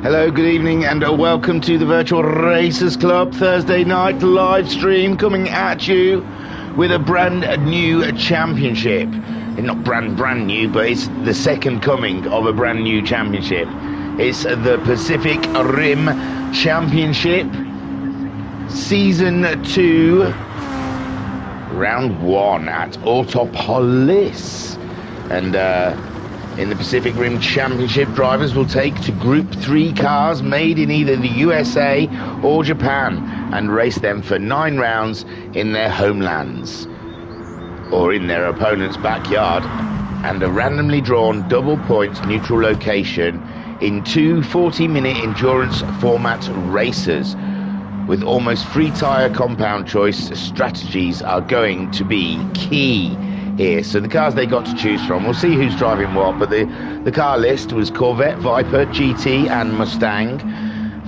Hello, good evening, and welcome to the Virtual Racers Club Thursday night live stream, coming at you with a brand new championship. Not brand new, but it's the second coming of a brand new championship. It's the Pacific Rim Championship, Season 2, Round 1 at Autopolis. And in the Pacific Rim Championship, drivers will take to Group 3 cars made in either the USA or Japan and race them for 9 rounds in their homelands or in their opponent's backyard, and a randomly drawn double point neutral location in 2 40-minute endurance format races with almost free tyre compound choice. Strategies are going to be key here. So the cars they got to choose from, we'll see who's driving what, but the car list was Corvette, Viper, GT and Mustang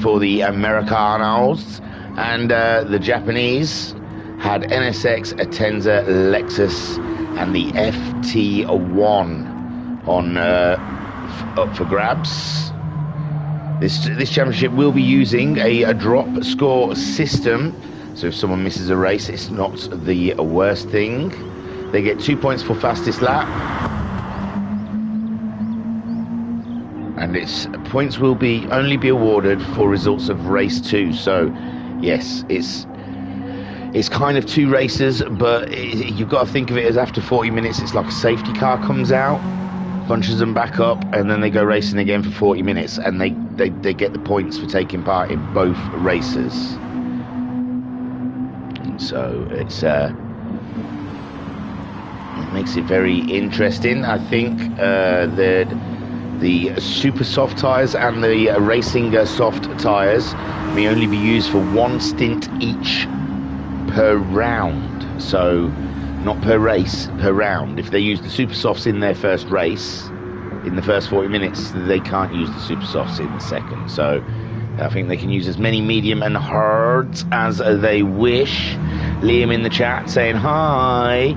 for the Americanos, and the Japanese had NSX, Atenza, Lexus and the FT1 on up for grabs. This championship will be using a drop score system, so if someone misses a race, it's not the worst thing. They get 2 points for fastest lap, and its points will only be awarded for results of race 2. So yes, it's kind of 2 races, but you've got to think of it as after 40 minutes it's like a safety car comes out, punches them back up, and then they go racing again for 40 minutes, and they get the points for taking part in both races. So it makes it very interesting. I think the super soft tyres and the racing soft tyres may only be used for 1 stint each per round. So not per race, per round. If they use the super softs in their first race, in the first 40 minutes, they can't use the super softs in the second. So I think they can use as many medium and hards as they wish. Liam in the chat saying hi.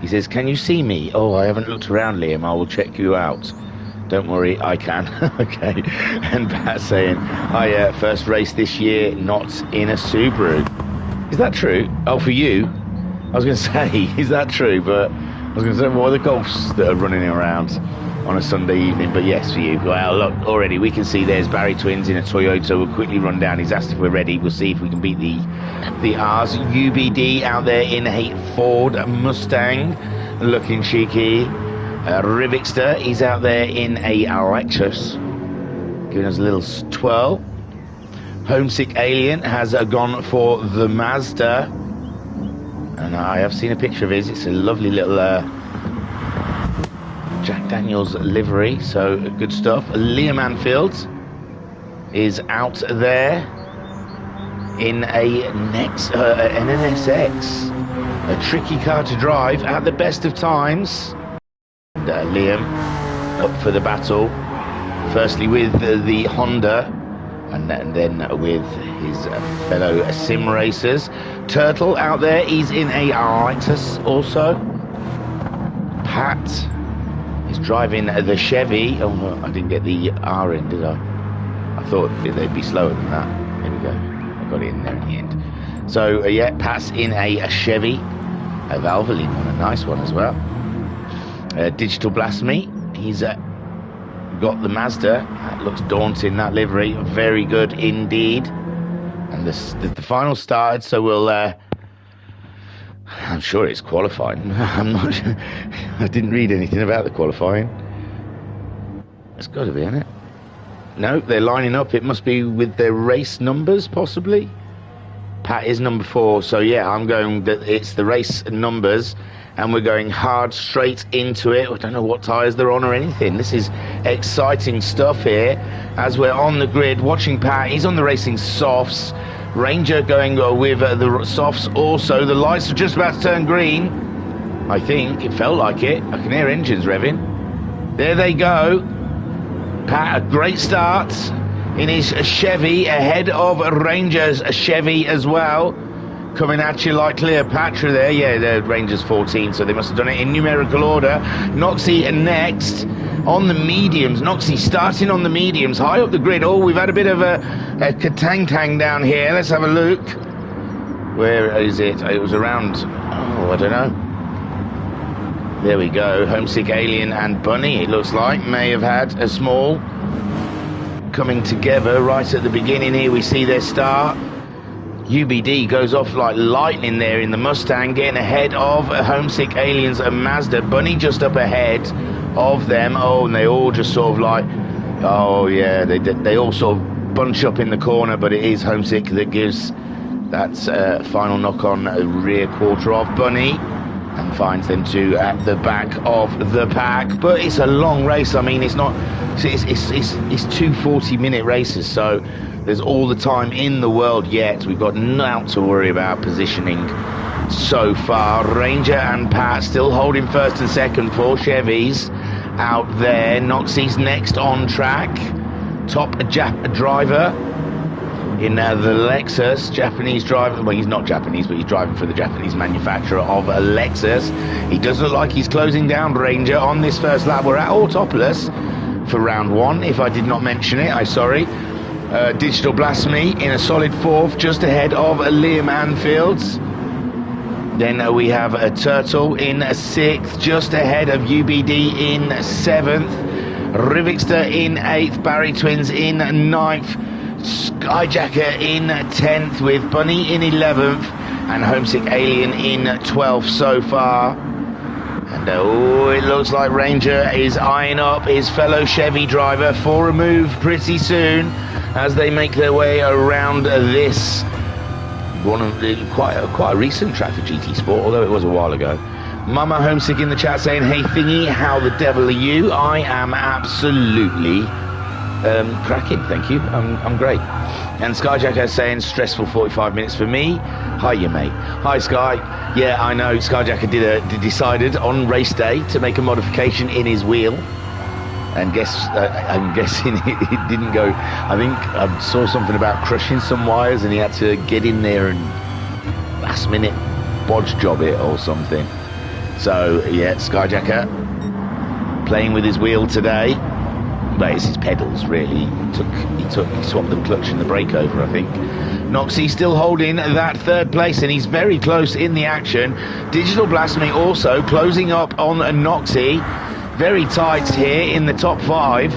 He says, can you see me? Oh, I haven't looked around, Liam. I will check you out. Don't worry, I can. Okay. And Pat saying, first race this year, not in a Subaru. Is that true? Oh, for you? I was going to say, is that true? But I was going to say, what are the Golfs that are running around on a Sunday evening? But yes, for you. Well, look, already we can see there's Barry Twins in a Toyota. We'll quickly run down. He's asked if we're ready. We'll see if we can beat the R's. UBD out there in a Ford Mustang, looking cheeky. Rivixter, he's out there in a Lexus, giving us a little twirl. Homesick Alien has gone for the Mazda, and I have seen a picture of his. It's a lovely little Jack Daniels livery, so good stuff. Liam Anfield is out there in an NSX, a tricky car to drive at the best of times. And Liam up for the battle, firstly with the Honda, and then with his fellow sim racers. Turtle out there, he's in a Lexus also. Pat is driving the Chevy. Oh no, I didn't get the R in, did I? I thought they'd be slower than that. There we go, I got it in there in the end. So yeah, Pat's in a Chevy, a Valvoline one, a nice one as well. Digital Blasphemy, he's got the Mazda. That looks daunting, that livery, very good indeed. And the final started, so we'll I'm sure it's qualifying. I'm not sure. I didn't read anything about the qualifying. It's got to be, isn't it? No, they're lining up. It must be with their race numbers, possibly. Pat is number 4, so yeah, I'm going that it's the race numbers, and we're going hard straight into it. I don't know what tyres they're on or anything. This is exciting stuff here as we're on the grid watching Pat. He's on the racing softs. Ranger going with the softs also. The lights are just about to turn green. I think it felt like it. I can hear engines revving. There they go. Pat, a great start in his Chevy, ahead of Ranger's Chevy as well. coming at you like Cleopatra there. Yeah, the Rangers 14, so they must have done it in numerical order. Noxie next on the mediums. Noxie starting on the mediums, high up the grid. Oh, we've had a bit of a katang-tang down here. Let's have a look. Where is it? It was around, oh, I don't know. There we go. Homesick Alien and Bunny, it looks like, may have had a small coming together right at the beginning. Here we see their start. UBD goes off like lightning there in the Mustang, getting ahead of Homesick Aliens and Mazda. Bunny just up ahead of them. Oh, and they all just sort of like, oh yeah, they all sort of bunch up in the corner, but it is Homesick that gives that final knock on rear quarter of Bunny and finds them two at the back of the pack. But it's a long race. I mean, it's not, it's 2 40-minute races, so there's all the time in the world yet. We've got nothing to worry about positioning so far. Ranger and Pat still holding first and second for Chevys out there. Noxie's next on track. Top Jap driver in the Lexus. Japanese driver. Well, he's not Japanese, but he's driving for the Japanese manufacturer of a Lexus. He does look like he's closing down Ranger on this first lap. We're at Autopolis for round one. If I did not mention it, I'm sorry. Digital Blasphemy in a solid fourth, just ahead of Liam Anfield's. Then we have a Turtle in a sixth, just ahead of UBD in seventh. Rivixter in eighth, Barry Twins in ninth, Skyjacker in 10th, with Bunny in 11th and Homesick Alien in 12th so far. And oh, it looks like Ranger is eyeing up his fellow Chevy driver for a move pretty soon as they make their way around this one of the quite a recent track for GTSport, although it was a while ago. Mama Homesick in the chat saying, hey Thingy, how the devil are you? I am absolutely cracking, thank you. I'm great. And Skyjacker saying, stressful 45 minutes for me. Hi, you mate. Hi, Sky. Yeah, I know. Skyjacker decided on race day to make a modification in his wheel. And I'm guessing it didn't go. I think I saw something about crushing some wires, and he had to get in there and last minute bodge job it or something. So yeah, Skyjacker playing with his wheel today. But it's his pedals really. He swapped the clutch and the brake over, I think. Noxie still holding that third place, and he's very close in the action. Digital Blasphemy also closing up on Noxie. Very tight here in the top five,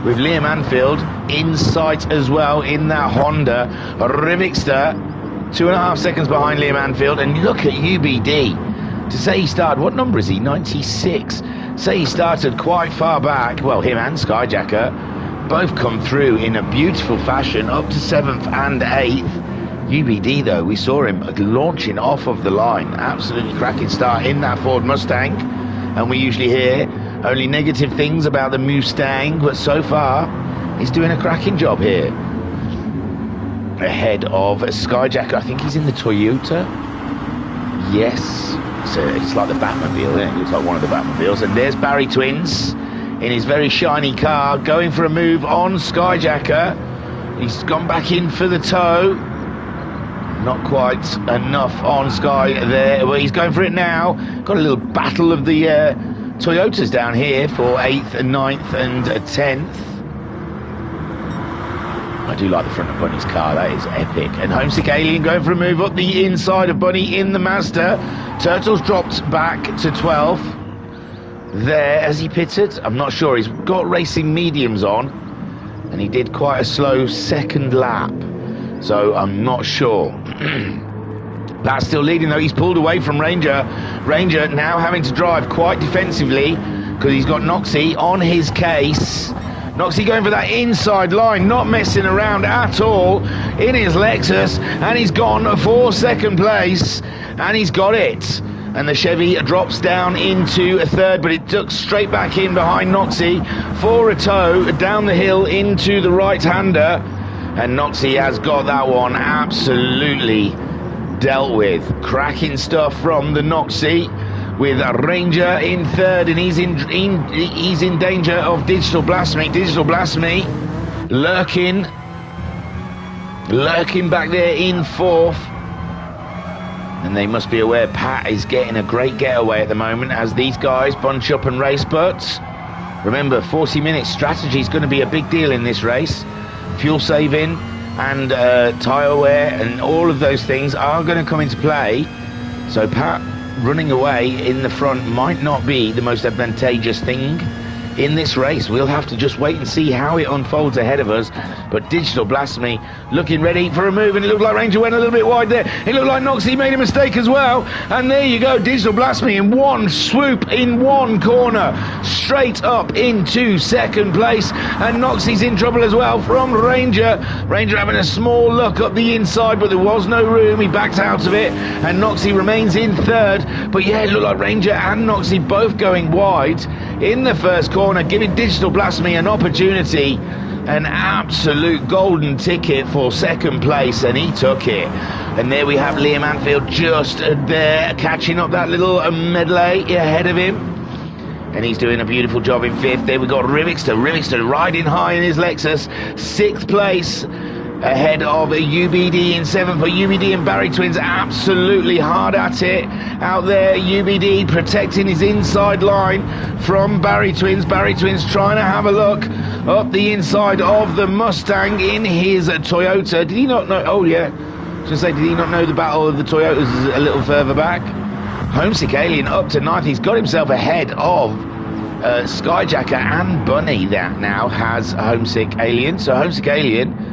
with Liam Anfield in sight as well in that Honda. Rivixter 2.5 seconds behind Liam Anfield, and look at UBD. To say he started, what number is he? 96. Say he started quite far back. Well, him and Skyjacker both come through in a beautiful fashion up to 7th and 8th. UBD though, we saw him launching off of the line. Absolutely cracking start in that Ford Mustang, and we usually hear only negative things about the Mustang, but so far he's doing a cracking job here. Ahead of Skyjacker, I think he's in the Toyota. Yes, so it's like the Batmobile, isn't it? It looks like one of the Batmobiles. And there's Barry Twins in his very shiny car, going for a move on Skyjacker. He's gone back in for the toe. Not quite enough on Sky there. Well, he's going for it now. Got a little battle of the Toyotas down here for 8th and 9th and 10th. I do like the front of Bunny's car, that is epic. And Homesick Alien going for a move up the inside of Bunny in the Mazda. Turtles dropped back to 12th. There, has he pitted? I'm not sure. He's got racing mediums on, and he did quite a slow second lap, so I'm not sure. Pat's still leading though. He's pulled away from Ranger. Ranger now having to drive quite defensively because he's got Noxie on his case. Noxie going for that inside line, not messing around at all in his Lexus, and he's gone for second place, and he's got it. And the Chevy drops down into a third, but it ducks straight back in behind Noxie for a tow down the hill into the right-hander. And Noxie has got that one absolutely dealt with. Cracking stuff from the Noxie, with a Ranger in third, and he's in danger of Digital Blasphemy. Digital Blasphemy lurking back there in fourth. And they must be aware Pat is getting a great getaway at the moment as these guys bunch up and race. But remember, 40 minutes strategy is going to be a big deal in this race. Fuel saving and tyre wear and all of those things are going to come into play. So Pat running away in the front might not be the most advantageous thing in this race. We'll have to just wait and see how it unfolds ahead of us. But Digital Blasphemy looking ready for a move, and it looked like Ranger went a little bit wide there. It looked like Noxie made a mistake as well, and there you go, Digital Blasphemy in one swoop, in one corner, straight up into second place, and Noxie's in trouble as well from Ranger. Ranger having a small look up the inside, but there was no room. He backed out of it, and Noxie remains in third. But yeah, it looked like Ranger and Noxie both going wide in the first corner, giving Digital Blasphemy an opportunity, an absolute golden ticket for second place, and he took it. And there we have Liam Anfield just there, catching up that little medley ahead of him, and he's doing a beautiful job in fifth. There we got Rivixter riding high in his Lexus, sixth place, ahead of UBD in seventh. But UBD and Barry Twins absolutely hard at it out there. UBD protecting his inside line from Barry Twins. Barry Twins trying to have a look up the inside of the Mustang in his Toyota. Did he not know? Oh yeah, I was going to say, did he not know the battle of the Toyotas a little further back? Homesick Alien up to ninth. He's got himself ahead of Skyjacker and Bunny. That now has Homesick Alien. So Homesick Alien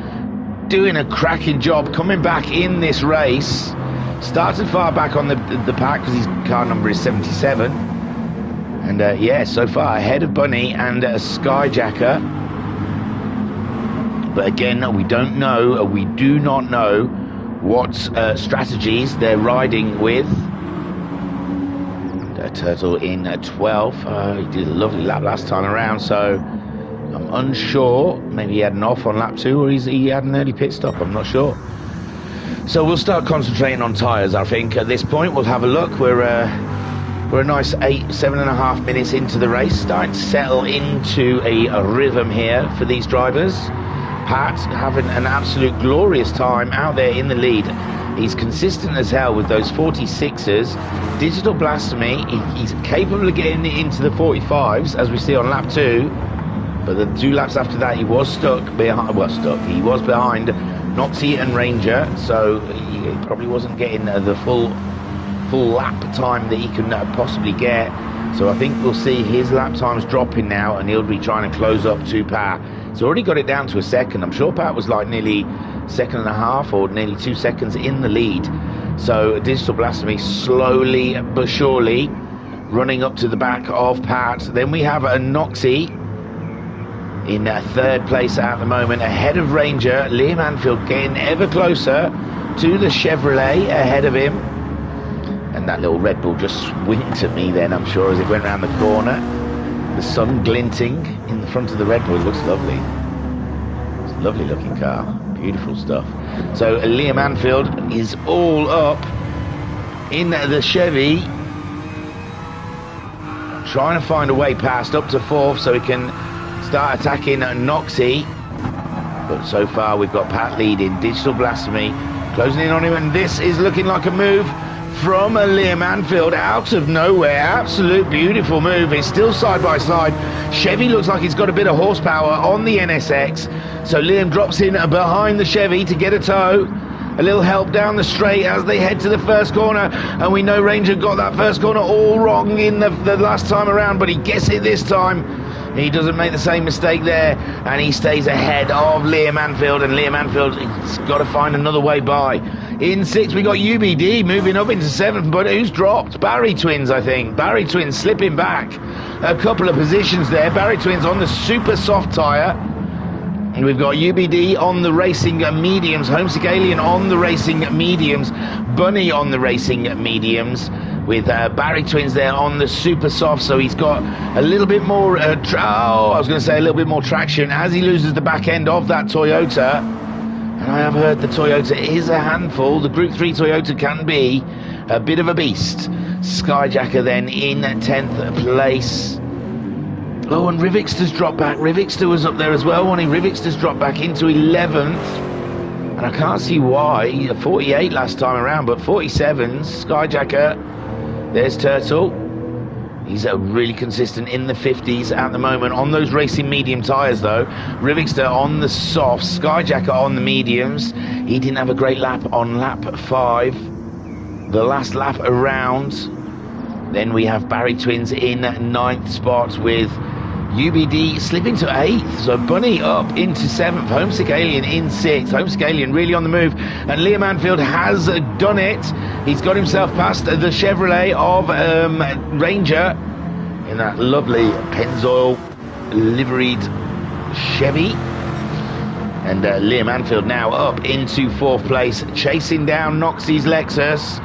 doing a cracking job coming back in this race. Started far back on the pack because his car number is 77, and yeah, so far ahead of Bunny and Skyjacker. But again, we don't know, we do not know what strategies they're riding with. And, Turtle in 12th. He did a lovely lap last time around, so I'm unsure. Maybe he had an off on lap 2, or he had an early pit stop. I'm not sure. So we'll start concentrating on tyres, I think. At this point, we'll have a look. We're a nice 7.5 minutes into the race, starting to settle into a rhythm here for these drivers. Pat having an absolute glorious time out there in the lead. He's consistent as hell with those 46ers. Digital Blasphemy, he's capable of getting into the 45s, as we see on lap 2. But the 2 laps after that, he was stuck behind. Well, he was behind Noxie and Ranger, so he probably wasn't getting the full lap time that he could possibly get. So I think we'll see his lap times dropping now, and he'll be trying to close up to Pat. He's already got it down to a second. I'm sure Pat was like nearly 1.5 or nearly 2 seconds in the lead. So Digital Blasphemy slowly but surely running up to the back of Pat. Then we have a Noxie in third place at the moment, ahead of Ranger. Liam Anfield getting ever closer to the Chevrolet ahead of him. And that little Red Bull just winked at me then, I'm sure, as it went around the corner. The sun glinting in the front of the Red Bull. It looks lovely. It's a lovely looking car. Beautiful stuff. So Liam Anfield is all up in the Chevy, trying to find a way past up to fourth so he can start attacking Noxie. But so far we've got Pat leading. Digital Blasphemy closing in on him, and this is looking like a move from Liam Anfield out of nowhere. Absolute beautiful move. It's still side by side. Chevy looks like he's got a bit of horsepower on the NSX, so Liam drops in behind the Chevy to get a tow. A little help down the straight as they head to the first corner, and we know Ranger got that first corner all wrong in the last time around, but he gets it this time. He doesn't make the same mistake there, and he stays ahead of Liam Anfield, and Liam Anfield has got to find another way by. In sixth, we got UBD moving up into seventh, but who's dropped? Barry Twins, I think. Barry Twins slipping back a couple of positions there. Barry Twins on the super soft tyre. And we've got UBD on the racing mediums, Homesick Alien on the racing mediums, Bunny on the racing mediums, with Barry Twins there on the super soft, so he's got a little bit more a little bit more traction as he loses the back end of that Toyota. And I have heard the Toyota is a handful. The Group 3 Toyota can be a bit of a beast. Skyjacker then in 10th place. Oh, and Rivixter's dropped back. Rivixter was up there as well, wasn't he? Rivixter's dropped back into 11th. And I can't see why. 48 last time around, but 47's Skyjacker. There's Turtle. He's really consistent in the 50s at the moment on those racing medium tyres, though. Rivixter on the softs, Skyjacker on the mediums. He didn't have a great lap on lap 5, the last lap around. Then we have Barry Twins in 9th spot with UBD slipping to 8th. So Bunny up into 7th. Homesick Alien in 6th. Homesick Alien really on the move. And Liam Anfield has done it. He's got himself past the Chevrolet of Ranger in that lovely Pennzoil liveried Chevy. And Liam Anfield now up into 4th place, chasing down Noxie's Lexus.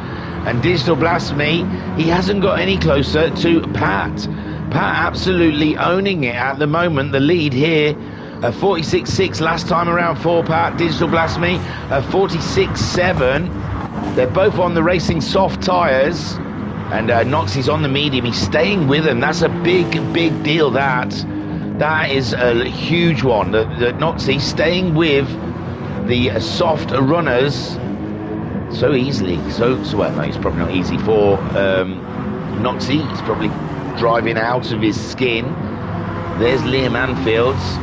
And Digital Blasphemy, he hasn't got any closer to Pat. Pat absolutely owning it at the moment. The lead here, 46.6 last time around for Pat. Digital Blasphemy, 46.7. They're both on the racing soft tyres. And Noxie's on the medium. He's staying with them. That's a big deal, that. That is a huge one. The Noxie staying with the soft runners so easily. Well, no, it's probably not easy for Noxie. He's probably driving out of his skin. There's Liam Anfield's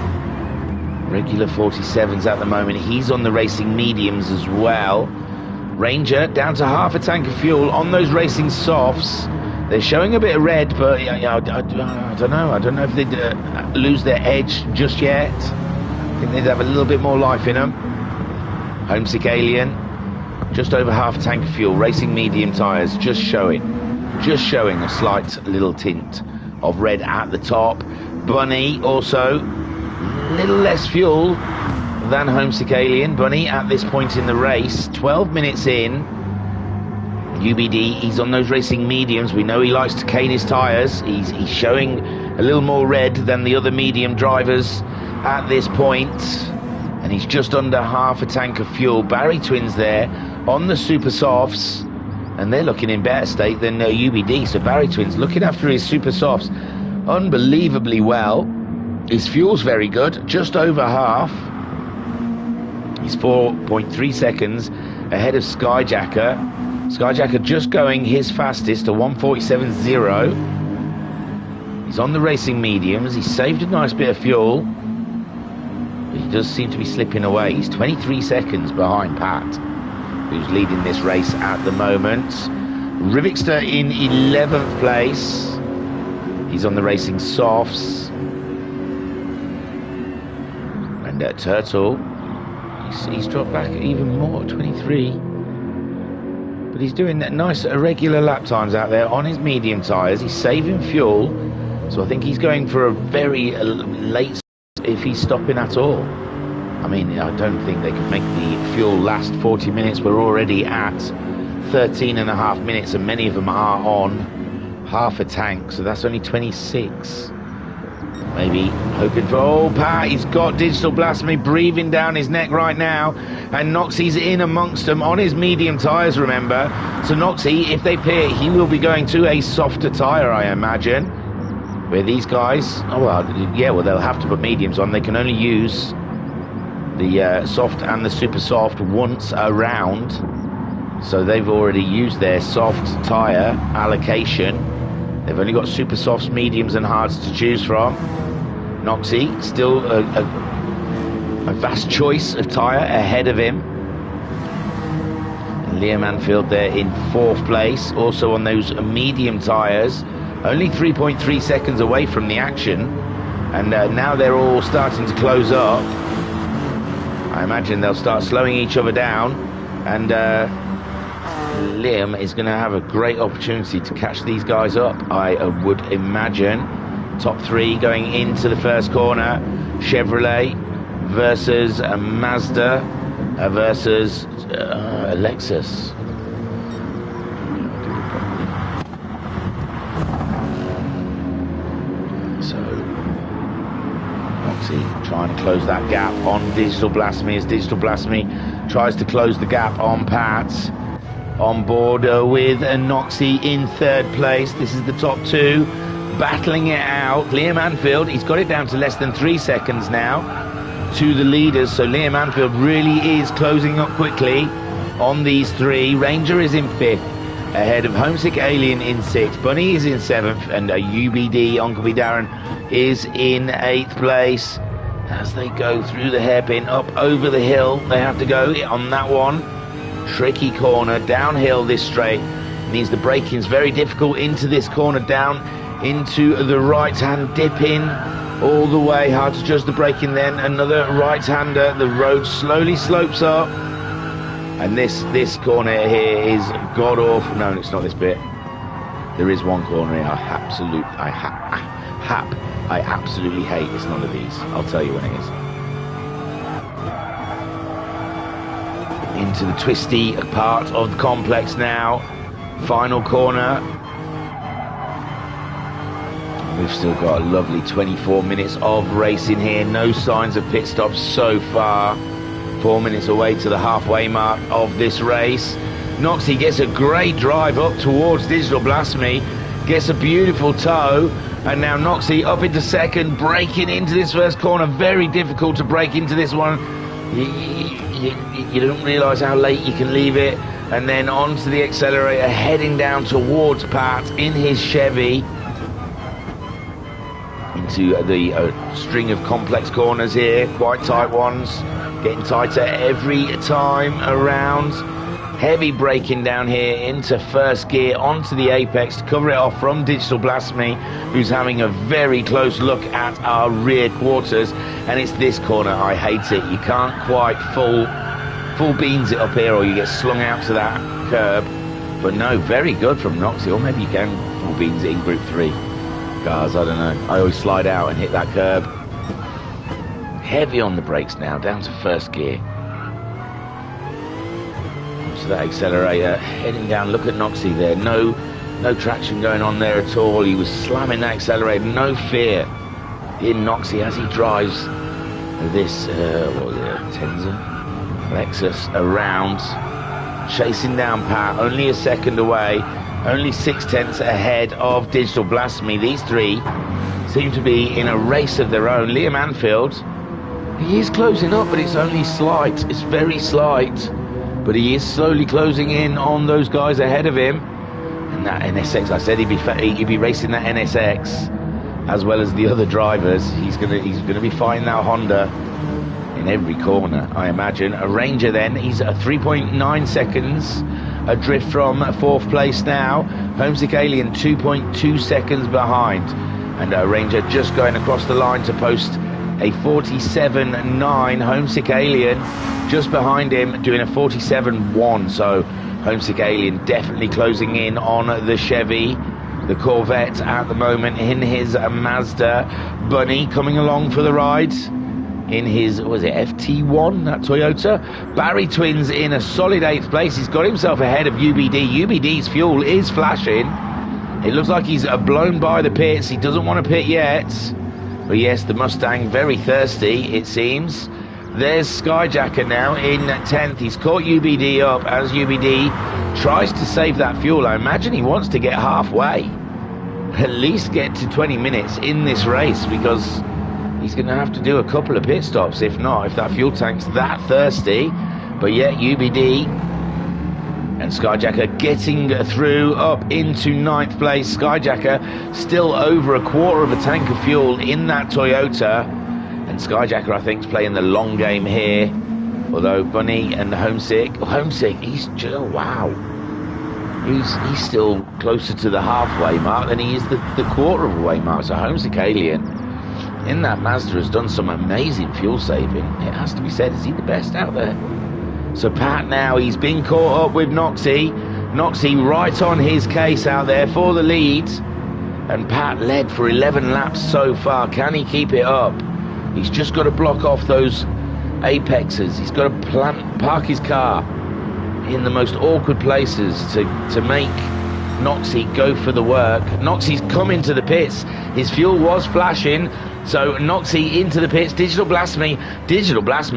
regular 47s at the moment. He's on the racing mediums as well. Ranger down to half a tank of fuel on those racing softs. They're showing a bit of red, but I don't know. I don't know if they'd lose their edge just yet. I think they'd have a little bit more life in them. Homesick Alien, just over half a tank of fuel. Racing medium tyres, just showing a slight little tint of red at the top. Bunny also a little less fuel than Homesick Alien. Bunny at this point in the race, 12 minutes in. UBD, he's on those racing mediums. We know he likes to cane his tyres. He's showing a little more red than the other medium drivers at this point. And he's just under half a tank of fuel. Barry Twins there on the super softs. And they're looking in better state than UBD. So Barry Twins looking after his super softs unbelievably well. His fuel's very good, just over half. He's 4.3 seconds ahead of Skyjacker. Skyjacker just going his fastest to 1:47.0. He's on the racing mediums. He's saved a nice bit of fuel. But he does seem to be slipping away. He's 23 seconds behind Pat, who's leading this race at the moment. Rivixter in 11th place. He's on the racing softs. And Turtle, he's dropped back even more, 23. But he's doing nice irregular lap times out there on his medium tyres. He's saving fuel. So I think he's going for a very late if he's stopping at all. I mean, I don't think they could make the fuel last 40 minutes. We're already at 13 and a half minutes, and many of them are on half a tank, so that's only 26. Maybe hoping for... Oh, Pat, he's got Digital Blasphemy breathing down his neck right now, and Noxie's in amongst them on his medium tyres, remember. So Noxie, if they pit, he will be going to a softer tyre, I imagine. Where these guys... Oh, well, yeah, well, they'll have to put mediums on. They can only use the soft and the super soft once around, so they've already used their soft tyre allocation. They've only got super softs, mediums and hards to choose from. Noxie still a vast choice of tyre ahead of him. And Liam Anfield there in 4th place, also on those medium tyres, only 3.3 seconds away from the action. And now they're all starting to close up. I imagine they'll start slowing each other down, and Liam is going to have a great opportunity to catch these guys up, I would imagine. Top 3 going into the first corner. Chevrolet versus Mazda versus Lexus. Trying to close that gap on Digital Blasphemy as Digital Blasphemy tries to close the gap on Pat. On board with Noxie in 3rd place. This is the top 2 battling it out. Liam Anfield, he's got it down to less than 3 seconds now. to the leaders. So Liam Anfield really is closing up quickly on these three. Ranger is in 5th, ahead of Homesick Alien in 6th. Bunny is in 7th, and UBD, Uncle B Darren, is in 8th place. As they go through the hairpin, up over the hill, they have to go on that one. Tricky corner, downhill this straight. Means the braking's very difficult into this corner, down into the right-hand dip in all the way. Hard to judge the braking then. Another right-hander. The road slowly slopes up. And this corner here is god-awful. No, it's not this bit. There is one corner here I absolutely hate. It's none of these. I'll tell you when it is. Into the twisty part of the complex now. Final corner. We've still got a lovely 24 minutes of racing here. No signs of pit stops so far. 4 minutes away to the halfway mark of this race. Noxie gets a great drive up towards Digital Blasphemy. Gets a beautiful toe. And now Noxie up into 2nd, breaking into this first corner. Very difficult to break into this one. You don't realise how late you can leave it. And then onto the accelerator, heading down towards Pat in his Chevy. Into the string of complex corners here, quite tight ones. Getting tighter every time around. Heavy braking down here into 1st gear, onto the apex to cover it off from Digital Blasphemy, who's having a very close look at our rear quarters. And it's this corner, I hate it. You can't quite full beans it up here, or you get slung out to that curb. But no, very good from Noxie. Or maybe you can full beans it in Group 3 cars, I don't know. I always slide out and hit that curb. Heavy on the brakes now, down to 1st gear. To that accelerator, heading down. Look at Noxie there. No traction going on there at all. He was slamming that accelerator. No fear in Noxie as he drives this Tenza Lexus around, chasing down Pat. Only a 2nd away. Only 6/10 ahead of Digital Blasphemy. These three seem to be in a race of their own. Liam Anfield, he is closing up, but it's only slight. It's very slight. But he is slowly closing in on those guys ahead of him. And that NSX, I said he'd be racing that NSX as well as the other drivers. He's gonna be fighting that Honda in every corner, I imagine. A Ranger then, he's at 3.9 seconds adrift from 4th place now. Homesick Alien 2.2 seconds behind. And a Ranger just going across the line to post a 47.9. Homesick Alien just behind him doing a 47.1. So Homesick Alien definitely closing in on the Chevy, the Corvette at the moment in his Mazda. Bunny coming along for the ride in his, was it FT1, that Toyota? Barry Twins in a solid 8th place. He's got himself ahead of UBD. UBD's fuel is flashing. It looks like he's blown by the pits. He doesn't want to pit yet. But yes, the Mustang very thirsty, it seems. There's Skyjacker now in 10th. He's caught UBD up as UBD tries to save that fuel. I imagine he wants to get halfway. At least get to 20 minutes in this race, because he's going to have to do a couple of pit stops, if not, if that fuel tank's that thirsty. But yet, UBD and Skyjacker getting through up into 9th place. Skyjacker still over a quarter of a tank of fuel in that Toyota. And Skyjacker, I think, is playing the long game here. Although Bunny and Homesick, he's just, wow. He's still closer to the halfway mark than he is the quarter of the way mark. So Homesick Alien in that Mazda has done some amazing fuel saving. It has to be said, is he the best out there? So Pat now, he's been caught up with Noxie. Noxie right on his case out there for the lead. And Pat led for 11 laps so far. Can he keep it up? He's just got to block off those apexes. He's got to park his car in the most awkward places to make Noxie go for the work. Noxie's come into the pits. His fuel was flashing. So Noxie into the pits. Digital Blasphemy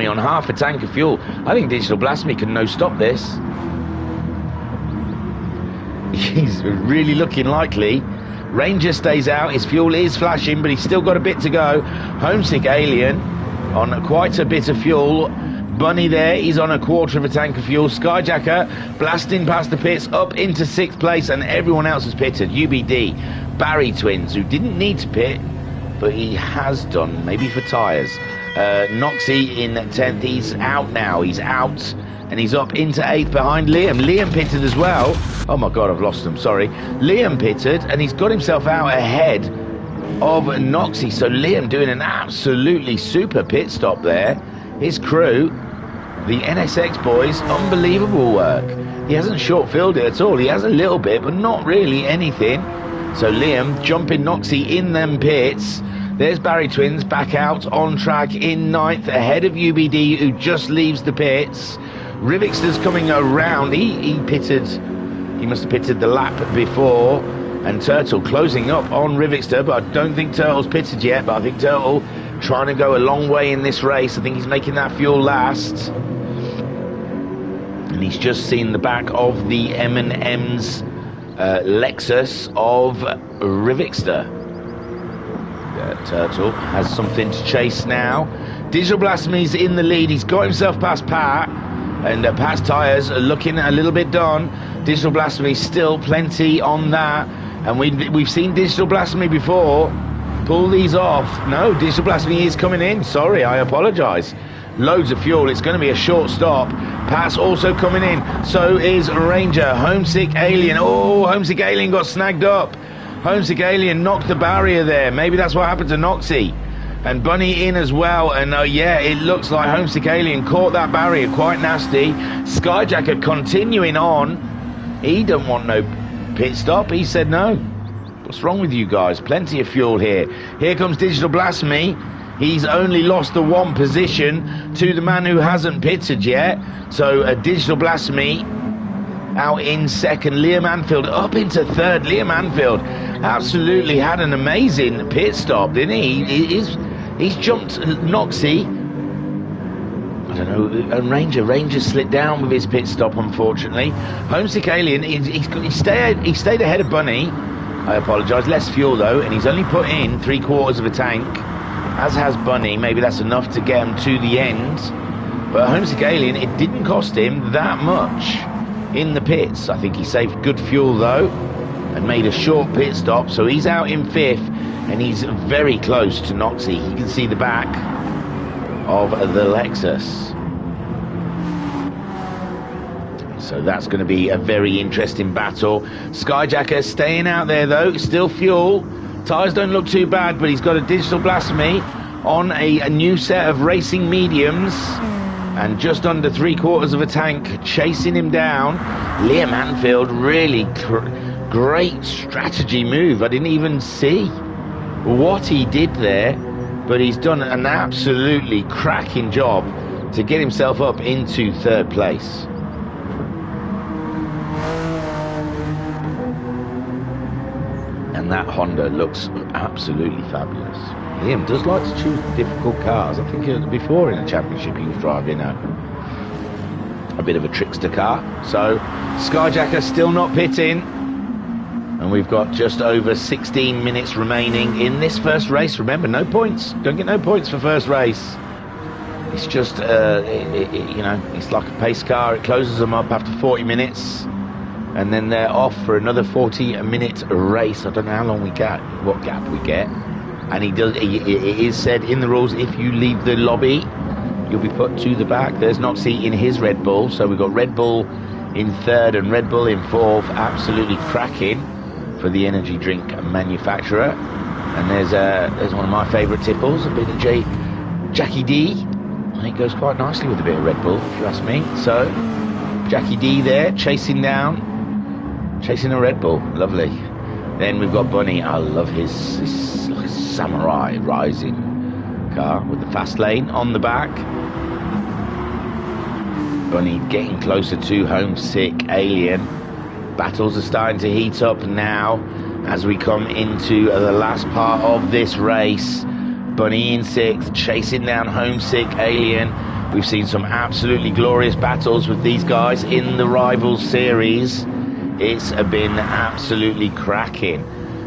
on half a tank of fuel. I think Digital Blasphemy can no stop this. He's really looking likely. Ranger stays out. His fuel is flashing, but he's still got a bit to go. Homesick Alien on quite a bit of fuel. Bunny there, he's on a quarter of a tank of fuel. Skyjacker blasting past the pits up into 6th place, and everyone else has pitted. UBD, Barry Twins, who didn't need to pit, but he has done, maybe for tyres. Noxie in 10th, he's out now, he's out, and he's up into 8th behind Liam. Liam pitted as well. Oh my God, I've lost him, sorry. Liam pitted, and he's got himself out ahead of Noxie, so Liam doing an absolutely super pit stop there. His crew, the NSX boys, unbelievable work. He hasn't short-filled it at all. He has a little bit, but not really anything. So Liam jumping Noxie in them pits. There's Barry Twins back out on track in 9th, ahead of UBD, who just leaves the pits. Rivixter's coming around. He pitted, he must have pitted the lap before. And Turtle closing up on Rivixter, but I don't think Turtle's pitted yet. But I think Turtle trying to go a long way in this race. I think he's making that fuel last. And he's just seen the back of the M&M's Lexus of Rivixter. Turtle has something to chase now. Digital Blasphemy's in the lead. He's got himself past Pat. And Pat's tyres are looking a little bit done. Digital Blasphemy still plenty on that. And we've seen Digital Blasphemy before. Pull these off. No, Digital Blasphemy is coming in. Sorry, I apologise. Loads of fuel. It's going to be a short stop. Pat's also coming in. So is Ranger. Homesick Alien. Oh, Homesick Alien got snagged up. Homesick Alien knocked the barrier there. Maybe that's what happened to Noxie. And Bunny in as well. And yeah, it looks like Homesick Alien caught that barrier quite nasty. Skyjacker continuing on. He don't want no pit stop. He said no. What's wrong with you guys? Plenty of fuel here. Here comes Digital Blasphemy. He's only lost the 1 position to the man who hasn't pitted yet. So Digital Blasphemy out in 2nd. Liam Anfield up into 3rd. Liam Anfield absolutely had an amazing pit stop, didn't he? He's jumped Noxie. I don't know. And Ranger slid down with his pit stop, unfortunately. Homesick Alien, he stayed ahead of Bunny. I apologise. Less fuel though, and he's only put in 3/4 of a tank, as has Bunny. Maybe that's enough to get him to the end. But Homesick Alien, it didn't cost him that much in the pits. I think he saved good fuel though, and made a short pit stop. So he's out in 5th, and he's very close to Noxie. You can see the back of the Lexus. So that's going to be a very interesting battle. Skyjacker staying out there though, still fuel. Tyres don't look too bad, but he's got a Digital Blasphemy on a new set of racing mediums. And just under 3/4 of a tank, chasing him down. Liam Anfield, really great strategy move. I didn't even see what he did there, but he's done an absolutely cracking job to get himself up into 3rd place. And that Honda looks absolutely fabulous. Liam does like to choose difficult cars. I think before in the championship he was driving a bit of a trickster car. So Skyjacker still not pitting, and we've got just over 16 minutes remaining in this first race. Remember, no points. Don't get no points for first race. It's just you know, it's like a pace car. It closes them up after 40 minutes. And then they're off for another 40-minute race. I don't know how long we get, what gap we get. And it is said in the rules, if you leave the lobby, you'll be put to the back. There's Noxie in his Red Bull. So we've got Red Bull in 3rd and Red Bull in 4th. Absolutely cracking for the energy drink manufacturer. And there's one of my favourite tipples, a bit of Jackie D. I think it goes quite nicely with a bit of Red Bull, if you ask me. So Jackie D there, chasing a Red Bull. Lovely. Then we've got Bunny. I love his like samurai rising car with the fast lane on the back. Bunny getting closer to Homesick Alien. Battles are starting to heat up now as we come into the last part of this race. Bunny in 6th, chasing down Homesick Alien. We've seen some absolutely glorious battles with these guys in the Rivals series. It's been absolutely cracking.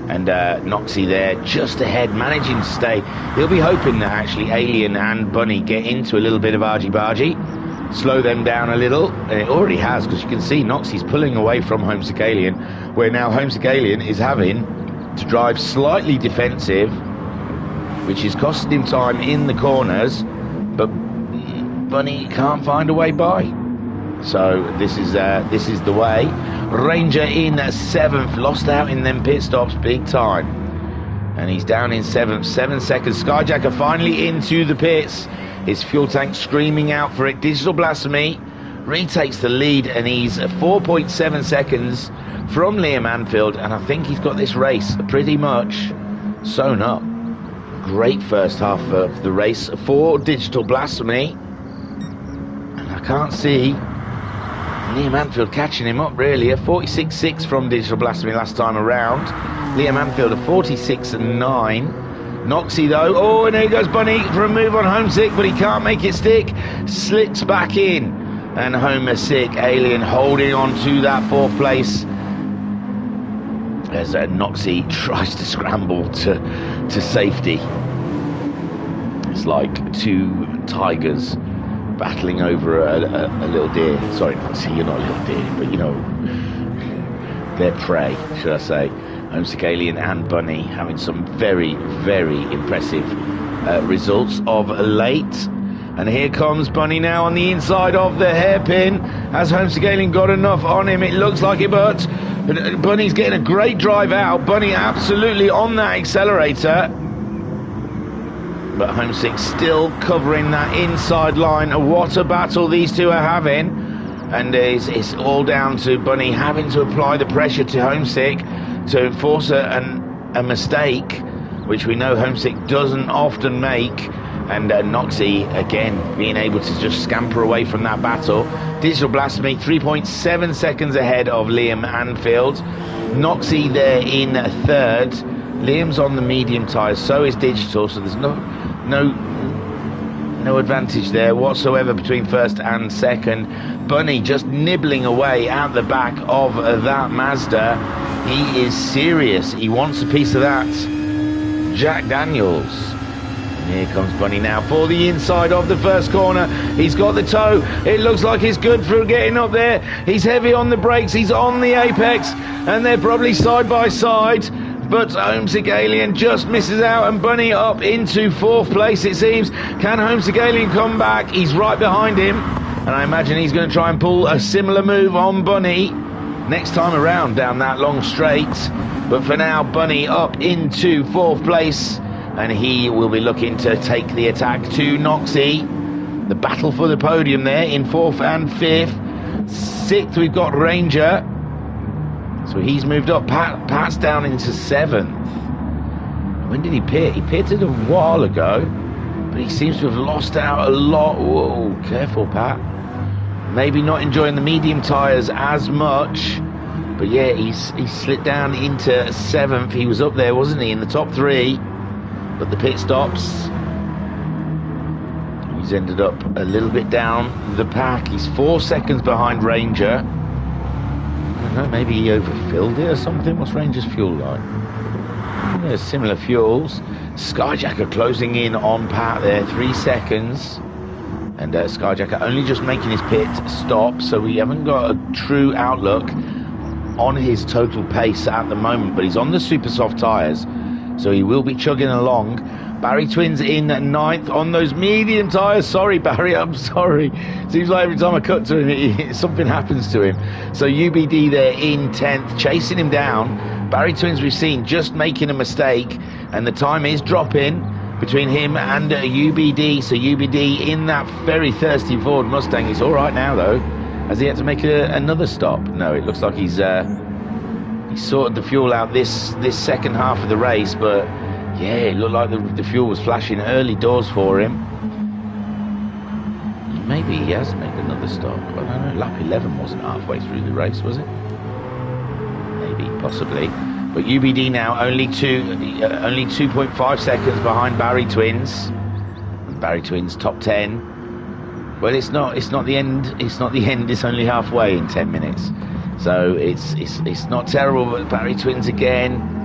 And Noxie there just ahead, managing to stay. He'll be hoping that actually Alien and Bunny get into a little bit of argy-bargy, slow them down a little, and it already has, because you can see Noxie's pulling away from Homesick Alien, where now Homesick Alien is having to drive slightly defensive, which is costing him time in the corners, but Bunny can't find a way by. So this is the way. Ranger in 7th, lost out in them pit stops big time, and he's down in 7th. 7 seconds. Skyjacker finally into the pits. His fuel tank screaming out for it. Digital Blasphemy retakes the lead, and he's 4.7 seconds from Liam Anfield, and I think he's got this race pretty much sewn up. Great first half of the race for Digital Blasphemy, and I can't see Liam Anfield catching him up really. A 46.6 from Digital Blasphemy last time around. Liam Anfield a 46.9. Noxie though, oh, and here goes Bunny for a move on Homesick, but he can't make it stick. Slips back in, and Homesick Alien holding on to that 4th place as Noxie tries to scramble to safety. It's like 2 tigers battling over a little deer. Sorry, Noxie, you're not a little deer, but you know, their prey, should I say. Homesick Alien and Bunny having some very, very impressive results of late. And here comes Bunny now on the inside of the hairpin. Has Homesick Alien got enough on him? It looks like it, but Bunny's getting a great drive out. Bunny absolutely on that accelerator. But Homesick still covering that inside line. What a battle these two are having. And it's all down to Bunny having to apply the pressure to Homesick to enforce a mistake, which we know Homesick doesn't often make. And Noxie, again, being able to just scamper away from that battle. Digital Blasphemy, 3.7 seconds ahead of Liam Anfield. Noxie there in 3rd. Liam's on the medium tyres, so is Digital, so there's no advantage there whatsoever between 1st and 2nd. Bunny just nibbling away at the back of that Mazda. He is serious. He wants a piece of that Jack Daniels. And here comes Bunny now for the inside of the first corner. He's got the toe. It looks like he's good for getting up there. He's heavy on the brakes. He's on the apex, and they're probably side by side. But Homesick Alien just misses out, and Bunny up into 4th place, it seems. Can Homesick Alien come back? He's right behind him, and I imagine he's going to try and pull a similar move on Bunny next time around down that long straight. But for now, Bunny up into 4th place, and he will be looking to take the attack to Noxie. The battle for the podium there in 4th and 5th. 6th, we've got Ranger. So he's moved up. Pat's down into 7th. When did he pit? He pitted a while ago, but he seems to have lost out a lot. Whoa, careful, Pat. Maybe not enjoying the medium tyres as much. But yeah, he's slid down into 7th. He was up there, wasn't he, in the top 3. But the pit stops. He's ended up a little bit down the pack. He's 4 seconds behind Ranger. I don't know, maybe he overfilled it or something. What's Ranger's fuel like? There's similar fuels. Skyjacker closing in on Pat there, 3 seconds. And Skyjacker only just making his pit stop, so we haven't got a true outlook on his total pace at the moment. But he's on the super soft tyres, so he will be chugging along. Barry Twins in 9th on those medium tyres. Sorry, Barry, I'm sorry. Seems like every time I cut to him, something happens to him. So UBD there in 10th, chasing him down. Barry Twins we've seen just making a mistake, and the time is dropping between him and UBD. So UBD in that very thirsty Ford Mustang. He's all right now, though. Has he had to make another stop? No, it looks like he's sorted the fuel out this second half of the race, but yeah, it looked like the fuel was flashing early doors for him. Maybe he has made another stop. I don't know. Lap 11 wasn't halfway through the race, was it? Maybe, possibly. But UBD now only 2.5 seconds behind Barry Twins. And Barry Twins top 10. Well, it's not the end. It's not the end. It's only halfway in 10 minutes. So it's not terrible. But Barry Twins again.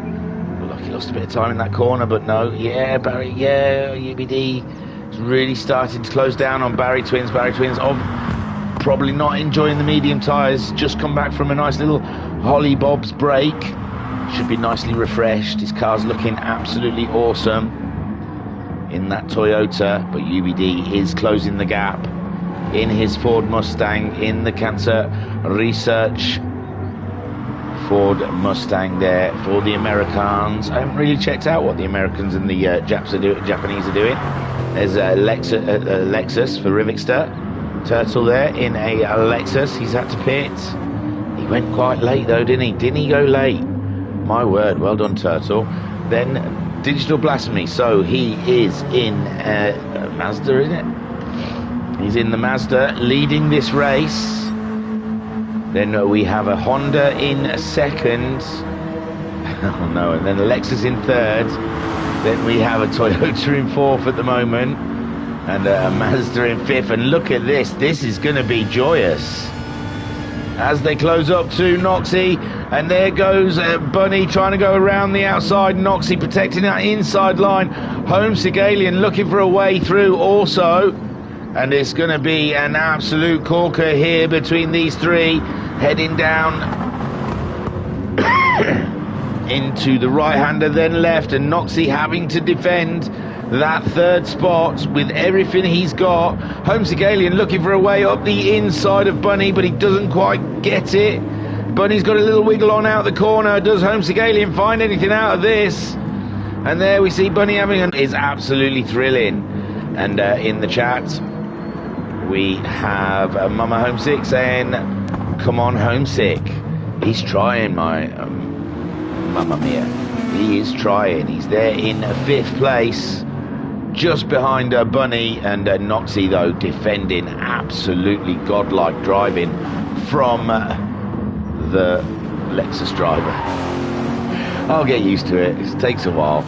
lost a bit of time in that corner, but no. Yeah, Barry, yeah, UBD is really starting to close down on Barry Twins. Barry Twins probably not enjoying the medium tyres. Just come back from a nice little Holly Bob's break. Should be nicely refreshed. His car's looking absolutely awesome in that Toyota, but UBD is closing the gap in his Ford Mustang, in the Cancer Research Ford Mustang there for the Americans. I haven't really checked out what the Americans and the Japanese are doing. There's a Lexus for Rivixter. Turtle there in a Lexus. He's had to pit. He went quite late though, didn't he? Didn't he go late? My word, well done, Turtle. Then Digital Blasphemy. So he is in Mazda, isn't it? He's in the Mazda, leading this race. Then we have a Honda in second. Oh no, and then a Lexus in third. Then we have a Toyota in fourth at the moment. And a Mazda in fifth. And look at this. This is going to be joyous as they close up to Noxie. And there goes Bunny trying to go around the outside. Noxie protecting that inside line. Homesick Alien looking for a way through also. And it's going to be an absolute corker here between these three. Heading down into the right-hander, then left. And Noxie having to defend that third spot with everything he's got. Homesick Alien looking for a way up the inside of Bunny, but he doesn't quite get it. Bunny's got a little wiggle on out the corner. Does Homesick Alien find anything out of this? And there we see Bunny is absolutely thrilling. And in the chat we have Mama Homesick saying, come on Homesick. He's trying, my Mamma Mia. He is trying. He's there in fifth place, just behind Bunny. And Noxie though defending, absolutely godlike driving from the Lexus driver. I'll get used to it. It takes a while.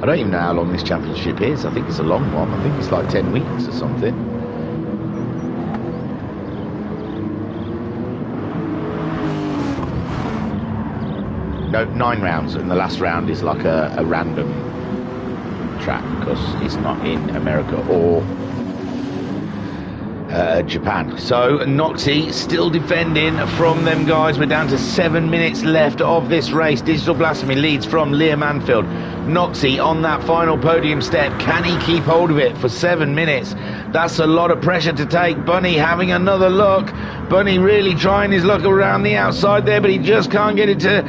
I don't even know how long this championship is. I think it's a long one. I think it's like 10 weeks or something. No, 9 rounds, and the last round is like a random track because it's not in America or Japan. So Noxie still defending from them guys. We're down to 7 minutes left of this race. Digital Blasphemy leads from Liam Anfield. Noxie on that final podium step. Can he keep hold of it for 7 minutes? That's a lot of pressure to take. Bunny having another look. Bunny really trying his luck around the outside there, but he just can't get it to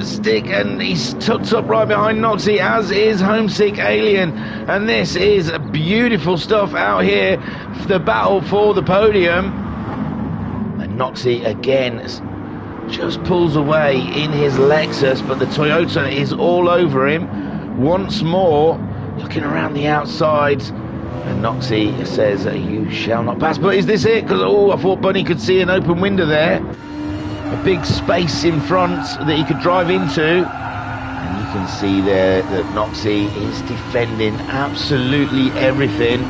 stick, and he's tucked up right behind Noxie, as is Homesick Alien. And this is beautiful stuff out here, the battle for the podium. And Noxie again just pulls away in his Lexus, but the Toyota is all over him once more, looking around the outside. And Noxie says, you shall not pass. But is this it? Because I thought Bunny could see an open window there, a big space in front that he could drive into. And you can see there that Noxie is defending absolutely everything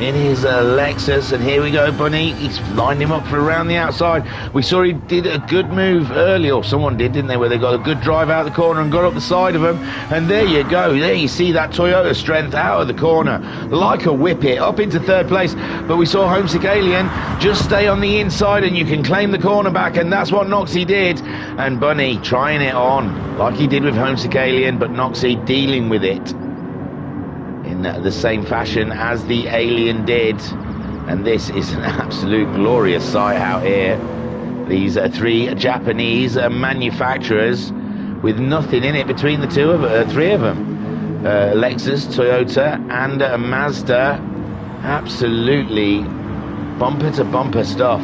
in his Lexus. And here we go, Bunny. He's lined him up for around the outside. We saw he did a good move earlier, or someone did, didn't they, where they got a good drive out the corner and got up the side of him. And there you go. There you see that Toyota strength out of the corner, like a whippet, up into third place. But we saw Homesick Alien just stay on the inside, and you can claim the corner back, and that's what Noxie did. And Bunny trying it on, like he did with Homesick Alien, but Noxie dealing with it in the same fashion as the Alien did. And this is an absolute glorious sight out here. These three Japanese manufacturers with nothing in it between the three of them. Lexus, Toyota and Mazda. Absolutely bumper to bumper stuff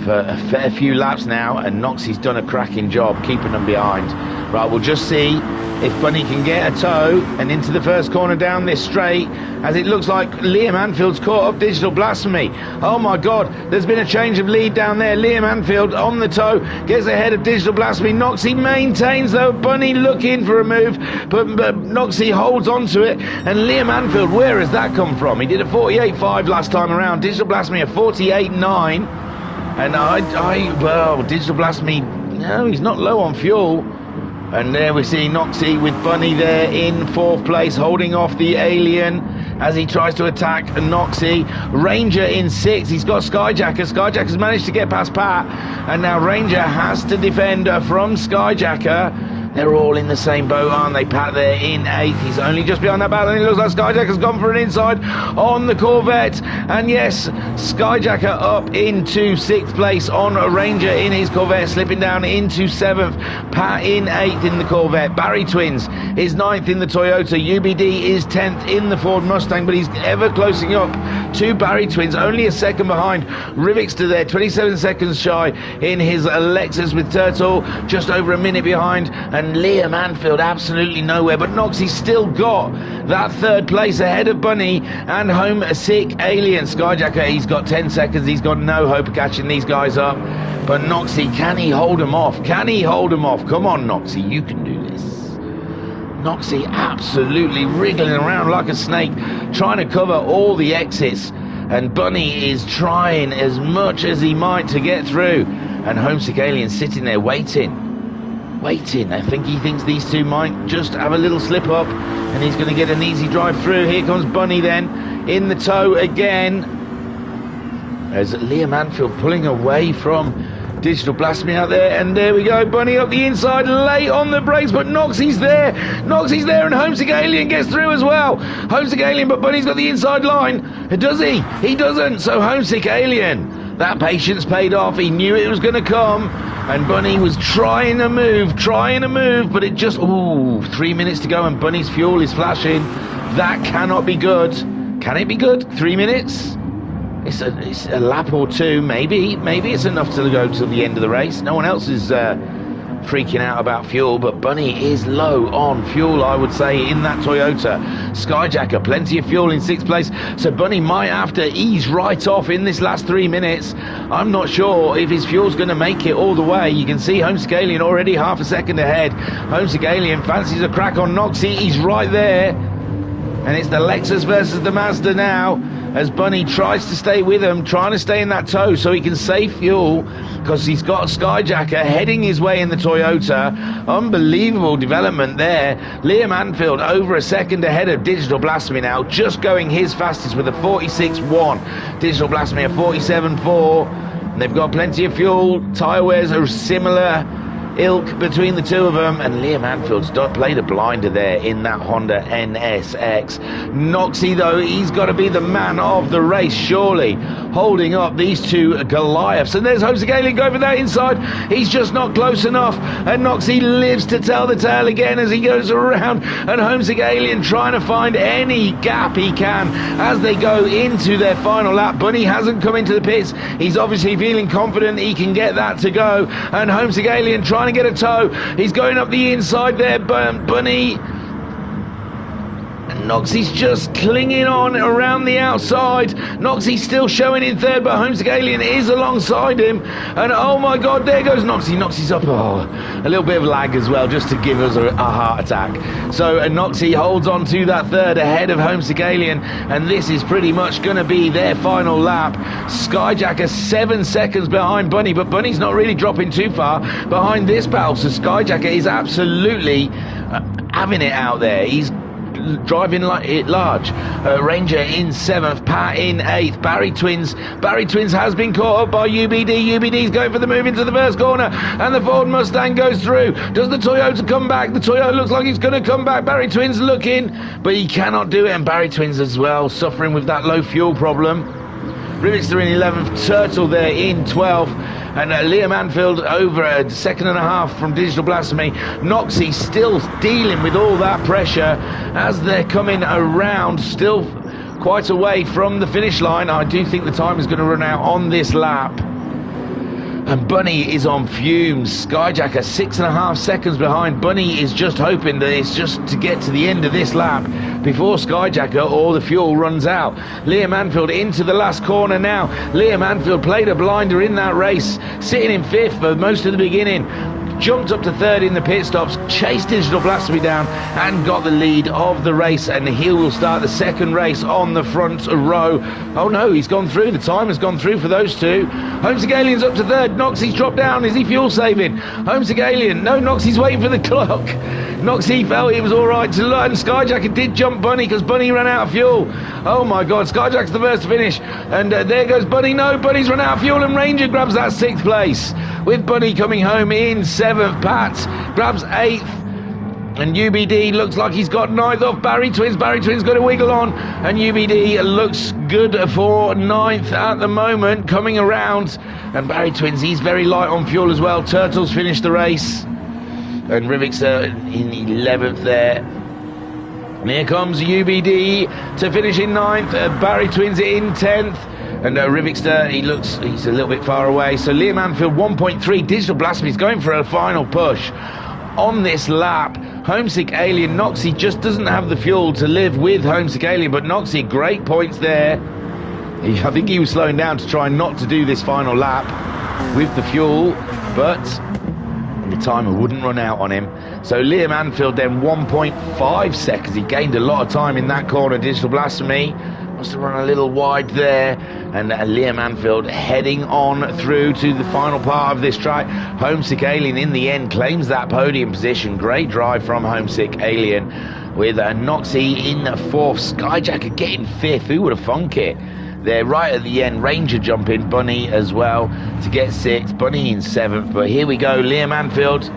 for a fair few laps now, and Noxie's done a cracking job keeping them behind. Right, we'll just see if Bunny can get a tow and into the first corner down this straight, as it looks like Liam Anfield's caught up Digital Blasphemy. Oh my god, there's been a change of lead down there. Liam Anfield on the tow, gets ahead of Digital Blasphemy. Noxie maintains though, Bunny looking for a move, but Noxie holds on to it. And Liam Anfield, where has that come from? He did a 48.5 last time around. Digital Blasphemy a 48.9. And well, Digital Blasphemy, no, he's not low on fuel. And there we see Noxie with Bunny there in 4th place, holding off the Alien as he tries to attack Noxie. Ranger in 6th. He's got Skyjacker. Skyjacker's managed to get past Pat, and now Ranger has to defend from Skyjacker. They're all in the same boat, aren't they? Pat there in 8th. He's only just behind that battle, and it looks like Skyjacker's gone for an inside on the Corvette. And yes, Skyjacker up into 6th place on Ranger in his Corvette, slipping down into 7th. Pat in 8th in the Corvette. Barry Twins is 9th in the Toyota. UBD is 10th in the Ford Mustang, but he's ever closing up to Barry Twins, only a second behind. Rivixter there, 27 seconds shy in his Lexus with Turtle, just over a minute behind. And Liam Anfield absolutely nowhere, but Noxie's still got that 3rd place ahead of Bunny and Homesick Alien. Skyjacker, he's got 10 seconds, he's got no hope of catching these guys up, but Noxie, can he hold them off? Can he hold them off? Come on, Noxie, you can do this. Noxie absolutely wriggling around like a snake, trying to cover all the exits, and Bunny is trying as much as he might to get through, and Homesick Alien sitting there waiting. I think he thinks these two might just have a little slip up, and he's going to get an easy drive through. Here comes Bunny then in the tow again, as Liam Anfield pulling away from Digital Blasphemy out there, and there we go, Bunny up the inside, late on the brakes, but Noxie's there, and Homesick Alien gets through as well. Homesick Alien, but Bunny's got the inside line. Does he? He doesn't. So Homesick Alien, that patience paid off. He knew it was going to come, and Bunny was trying to move, but it just, 3 minutes to go, and Bunny's fuel is flashing. That cannot be good. Can it be good? 3 minutes? It's a lap or two, maybe it's enough to go to the end of the race. No one else is freaking out about fuel, but Bunny is low on fuel, I would say, in that Toyota. Skyjacker, plenty of fuel in 6th place, so Bunny might have to ease right off in this last 3 minutes. I'm not sure if his fuel's going to make it all the way. You can see Homesick Alien already half a second ahead. Homesick Alien fancies a crack on Noxie. He's right there, and it's the Lexus versus the Mazda now, as Bunny tries to stay with him, trying to stay in that tow so he can save fuel, because he's got Skyjacker heading his way in the Toyota. Unbelievable development there. Liam Anfield over a second ahead of Digital Blasphemy now, just going his fastest with a 46.1. Digital Blasphemy a 47.4. They've got plenty of fuel. Tyre wears are similar ilk between the two of them, and Liam Anfield's played a blinder there in that Honda NSX. Noxie, though, he's got to be the man of the race, surely, holding up these two Goliaths. And there's Homesick Alien going for that inside. He's just not close enough, and Noxie lives to tell the tale again as he goes around, and Homesick Alien trying to find any gap he can as they go into their final lap. Bunny hasn't come into the pits. He's obviously feeling confident he can get that to go, and Homesick Alien trying to get a tow. He's going up the inside there, Bunny. Noxie's just clinging on around the outside. Noxie's still showing in 3rd, but Homesick Alien is alongside him. And oh my God, there goes Noxie. Noxie's up. A little bit of lag as well, just to give us a heart attack. So Noxie holds on to that 3rd ahead of Homesick Alien, and this is pretty much going to be their final lap. Skyjacker 7 seconds behind Bunny, but Bunny's not really dropping too far behind this battle. So Skyjacker is absolutely having it out there. He's driving like it large. Ranger in 7th, Pat in 8th. Barry Twins has been caught up by UBD's going for the move into the first corner, and the Ford Mustang goes through. Does the Toyota come back? The Toyota looks like he's going to come back. Barry Twins looking, but he cannot do it, and Barry Twins as well, suffering with that low fuel problem. Rivixter in 11th, Turtle there in 12th, and Liam Anfield over a second and a half from Digital Blasphemy. Noxie still dealing with all that pressure as they're coming around, still quite away from the finish line. I do think the time is going to run out on this lap. And Bunny is on fumes. Skyjacker 6.5 seconds behind. Bunny is just hoping that it's just to get to the end of this lap before Skyjacker or the fuel runs out. Liam Anfield into the last corner now. Liam Anfield played a blinder in that race, sitting in 5th for most of the beginning. jumped up to third in the pit stops, chased Digital Blasphemy down and got the lead of the race, and he will start the second race on the front row. Oh no, he's gone through. The time has gone through for those two. Homesick Alien's up to third. Noxie's dropped down. Is he fuel saving? Homesick Alien. No, Noxie's waiting for the clock. Noxie felt it was all right to learn. Skyjacker did jump Bunny because Bunny ran out of fuel. Oh my God, Skyjacker's the first to finish. And there goes Bunny. No, Bunny's run out of fuel and Ranger grabs that 6th place. With Bunny coming home in 7th. Pat grabs 8th. And UBD looks like he's got 9th off Barry Twins. Barry Twins got a wiggle on. And UBD looks good for 9th at the moment, coming around. And Barry Twins, he's very light on fuel as well. Turtles finished the race. And Rivik's in 11th there. And here comes UBD to finish in 9th. Barry Twins in 10th. And Rivikster, he's a little bit far away. So Liam Anfield 1.3. Digital Blasphemy's going for a final push on this lap. Homesick Alien, Noxie just doesn't have the fuel to live with Homesick Alien, but Noxie, great points there. I think he was slowing down to try not to do this final lap with the fuel, but the timer wouldn't run out on him. So Liam Anfield then 1.5 seconds. He gained a lot of time in that corner. Digital Blasphemy must have run a little wide there. And Liam Anfield heading on through to the final part of this track. Homesick Alien in the end claims that podium position. Great drive from Homesick Alien with Noxie in 4th. Skyjacker getting 5th. Who would have thunk it? There right at the end, Ranger jumping, Bunny as well to get 6th, Bunny in 7th. But here we go, Liam Anfield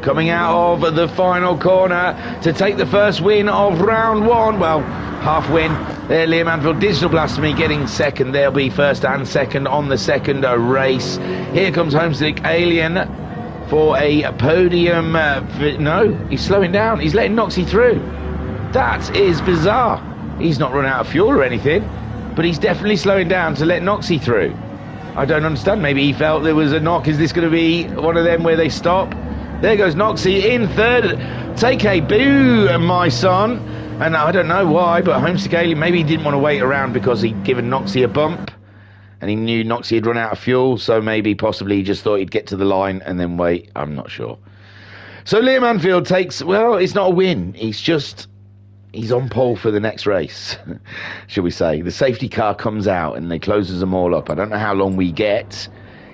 coming out of the final corner to take the first win of round 1. Well, half win there, Liam Anfield. Digital Blasphemy getting 2nd. They'll be 1st and 2nd on the 2nd race. Here comes Homesick Alien for a podium. No, he's slowing down. He's letting Noxie through. That is bizarre. He's not run out of fuel or anything, but he's definitely slowing down to let Noxie through. I don't understand. Maybe he felt there was a knock. Is this going to be one of them where they stop? There goes Noxie in 3rd. Take a boo, my son. And I don't know why, but Homesick Alien, maybe he didn't want to wait around because he'd given Noxie a bump. And he knew Noxie had run out of fuel, so maybe possibly he just thought he'd get to the line and then wait. I'm not sure. So Liam Anfield takes, well, it's not a win. He's on pole for the next race, shall we say. The safety car comes out and they closes them all up. I don't know how long we get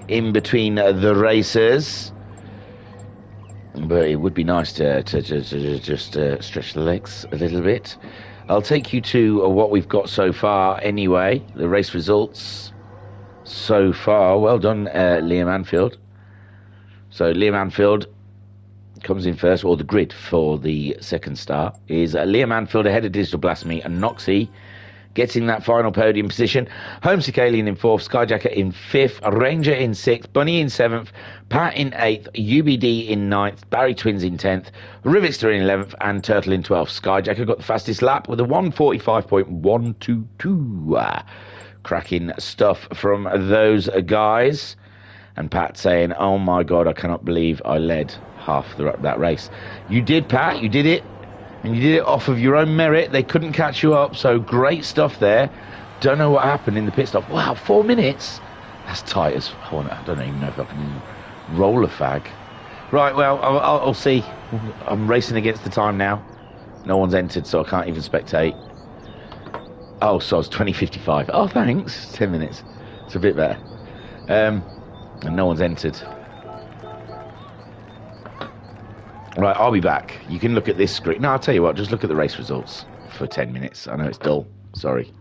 in between the races, but it would be nice to just stretch the legs a little bit. I'll take you to what we've got so far anyway. The race results so far. Well done, Liam Anfield. So Liam Anfield comes in 1st, or the grid for the 2nd start is Liam Anfield ahead of Digital Blasphemy and Noxie getting that final podium position. Homesick Alien in 4th, Skyjacker in 5th, Ranger in 6th, Bunny in 7th, Pat in 8th, UBD in 9th, Barry Twins in 10th, Rivikster in 11th, and Turtle in 12th. Skyjacker got the fastest lap with a 1:45.122. Cracking stuff from those guys. And Pat saying, oh my God, I cannot believe I led half that race. You did, Pat, you did it. And you did it off of your own merit. They couldn't catch you up, so great stuff there. Don't know what happened in the pit stop. Wow, 4 minutes. That's tight as... I don't even know if I can roll a fag. Right, well, I'll see. I'm racing against the time now. No one's entered, so I can't even spectate. Oh, so it's 20:55. Oh, thanks. 10 minutes. It's a bit better. And no one's entered. Right, I'll be back. You can look at this screen. No, I'll tell you what, just look at the race results for 10 minutes. I know it's dull. Sorry.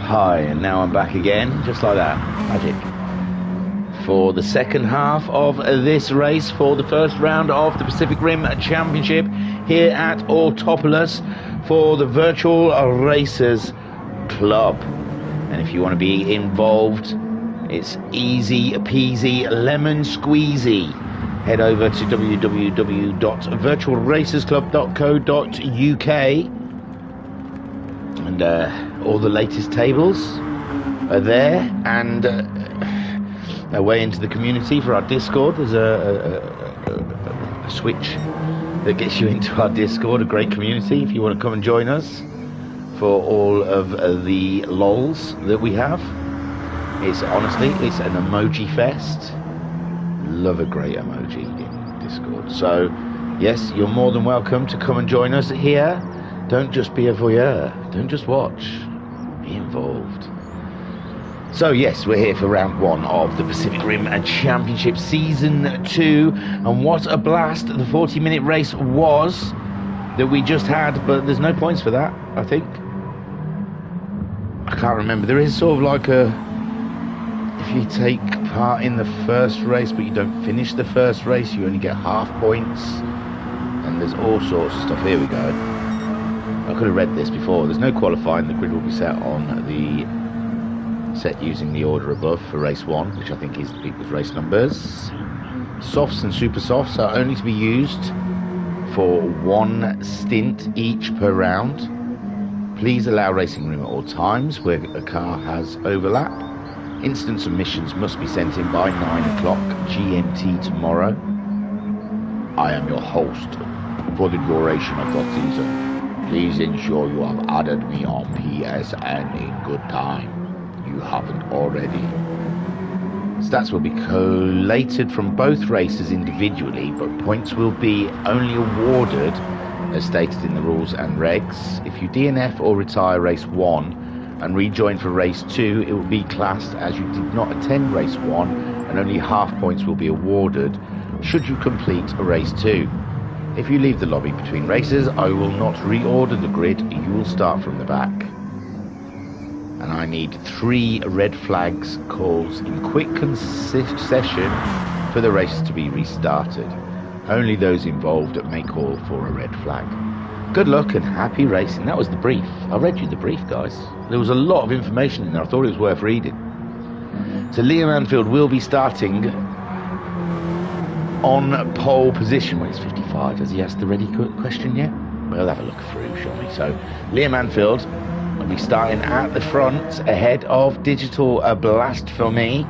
Hi, and now I'm back again, just like that. Magic. For the second half of this race, for the first round of the Pacific Rim Championship here at Autopolis for the Virtual Racers Club. And if you want to be involved, it's easy peasy lemon squeezy. Head over to www.virtualracersclub.co.uk and all the latest tables are there, and a way into the community for our Discord. There's a switch that gets you into our Discord, a great community if you want to come and join us for all of the lols that we have. It's honestly, it's an emoji fest. Love a great emoji in Discord. So yes, you're more than welcome to come and join us here. Don't just be a voyeur, don't just watch, be involved. So yes, we're here for round one of the Pacific Rim Championship Season 2, and what a blast the 40-minute race was that we just had, but there's no points for that, I think. I can't remember. There is sort of like a, if you take part in the first race but you don't finish the first race, you only get half points, and there's all sorts of stuff. Here we go. I could have read this before. There's no qualifying. The grid will be set using the order above for race 1, which I think is the people's race numbers. Softs and super softs are only to be used for 1 stint each per round. Please allow racing room at all times where a car has overlap. Instant submissions must be sent in by 9 o'clock GMT tomorrow. I am your host for the duration of the season. Please ensure you have added me on PSN in good time. You haven't already. Stats will be collated from both races individually, but points will be only awarded as stated in the rules and regs. If you DNF or retire race 1 and rejoin for race 2, it will be classed as you did not attend race 1, and only half points will be awarded should you complete race 2. If you leave the lobby between races, I will not reorder the grid. You will start from the back. And I need 3 red flags calls in quick succession for the race to be restarted. Only those involved may call for a red flag. Good luck and happy racing. That was the brief. I read you the brief, guys. There was a lot of information in there. I thought it was worth reading. So Liam Anfield will be starting on pole position when it's 55. Has he asked the ready question yet? We'll have a look through, shall we? So Liam Anfield will be starting at the front ahead of Digital Blast for me.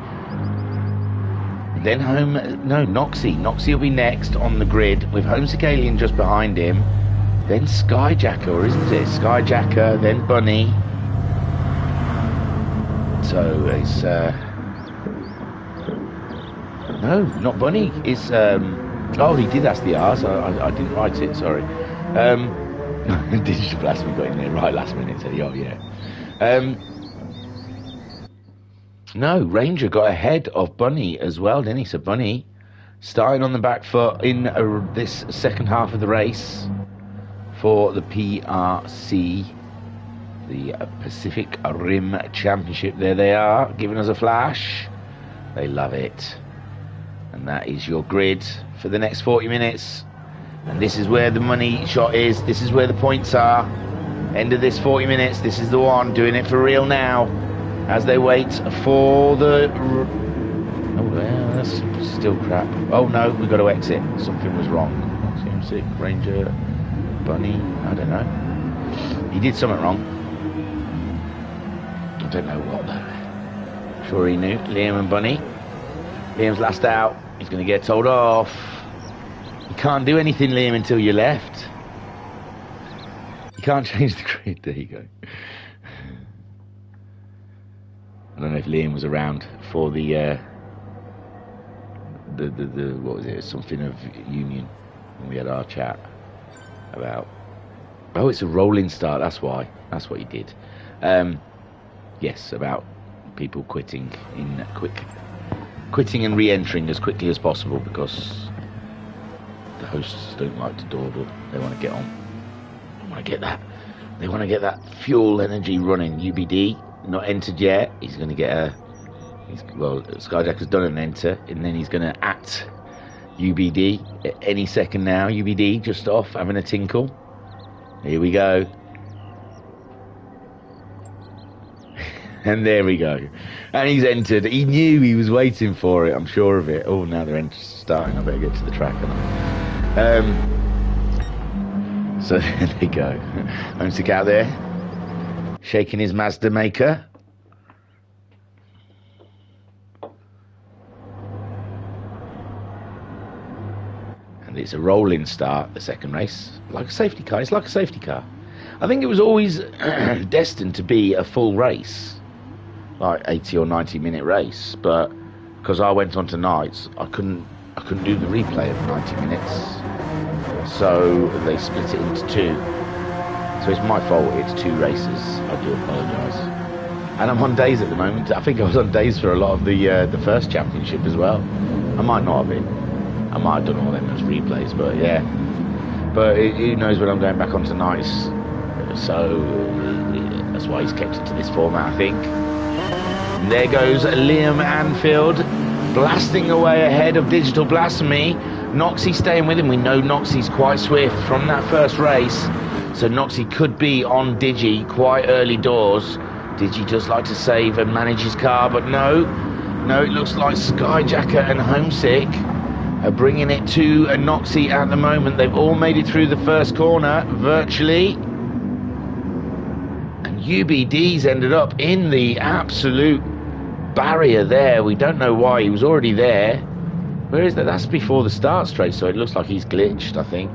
Then Noxie. Noxie will be next on the grid with Homesick Alien just behind him. Then Skyjacker, or isn't it? Skyjacker, then Bunny. So it's no, not Bunny. It's oh, he did ask the R's. I didn't write it. Sorry. Digital Blast, we got in there right last minute. So oh yeah. No, Ranger got ahead of Bunny as well, didn't he? So Bunny starting on the back foot in this second half of the race for the PRC, the Pacific Rim Championship. There they are, giving us a flash. They love it. And that is your grid for the next 40 minutes. And this is where the money shot is. This is where the points are. End of this 40 minutes. This is the one, doing it for real now. As they wait for the... Oh, yeah, that's still crap. Oh, no, we've got to exit. Something was wrong. CMC, Ranger, Bunny, I don't know. He did something wrong. I don't know what, though. Sure he knew. Liam and Bunny. Liam's last out. He's going to get told off. You can't do anything, Liam, until you're left. You can't change the grid. There you go. I don't know if Liam was around for the what was it? Something of Union when we had our chat about. Oh, it's a rolling start. That's why. That's what he did. Yes, about people quitting and re-entering as quickly as possible because the hosts don't like to dawdle. They want to get on. They want to get that fuel energy running. UBD. Not entered yet. He's going to get a... well, Skyjacker's done an enter, and then he's going to at UBD any second now. UBD just off, having a tinkle. Here we go. And there we go. And he's entered. He knew, he was waiting for it, I'm sure of it. Oh, now they're starting. I better get to the track. So there they go. Homesick out there, shaking his Mazda maker. And it's a rolling start, the second race. Like a safety car. It's like a safety car. I think it was always destined to be a full race, like 80 or 90 minute race, but because I went on to nights, I couldn't do the replay of 90 minutes, so they split it into two. So it's my fault, it's two races. I do apologise. And I'm on days at the moment. I think I was on days for a lot of the first championship as well. I might not have been. I might have done all them as replays, but yeah. But who knows when I'm going back onto nights. So that's why he's kept it to this format, I think. And there goes Liam Anfield, blasting away ahead of Digital Blasphemy. Noxie staying with him. We know Noxie's quite swift from that first race, so Noxie could be on Digi quite early doors. Digi does like to save and manage his car, but no, it looks like Skyjacker and Homesick are bringing it to Noxie at the moment. They've all made it through the first corner, virtually. UBD's ended up in the absolute barrier there. We don't know why. He was already there. Where is that? That's before the start straight, so it looks like he's glitched, I think.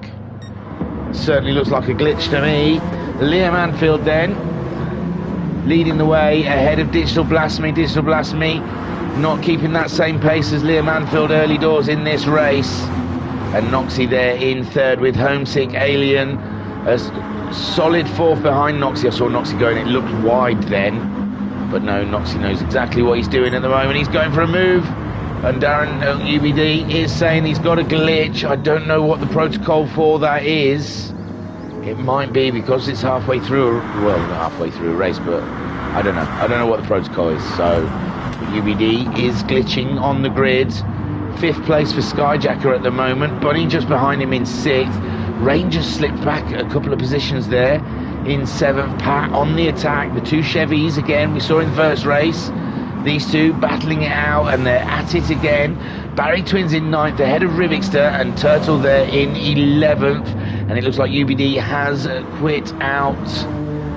Certainly looks like a glitch to me. Liam Anfield then leading the way ahead of Digital Blasphemy. Digital Blasphemy not keeping that same pace as Liam Anfield early doors in this race. And Noxie there in third with Homesick Alien. A solid fourth behind Noxie. I saw Noxie going, it looked wide then, but no, Noxie knows exactly what he's doing at the moment. He's going for a move, and Darren UBD is saying he's got a glitch. I don't know what the protocol for that is. It might be because it's halfway through well, not halfway through a race, but I don't know what the protocol is. So UBD is glitching on the grid. Fifth place for Skyjacker at the moment. Bunny just behind him in sixth. Rangers slipped back a couple of positions there in seventh. Pat on the attack. The two Chevys again we saw in the first race. These two battling it out, and they're at it again. Barry Twins in ninth ahead of Rivixter, and Turtle there in 11th. And it looks like UBD has quit out.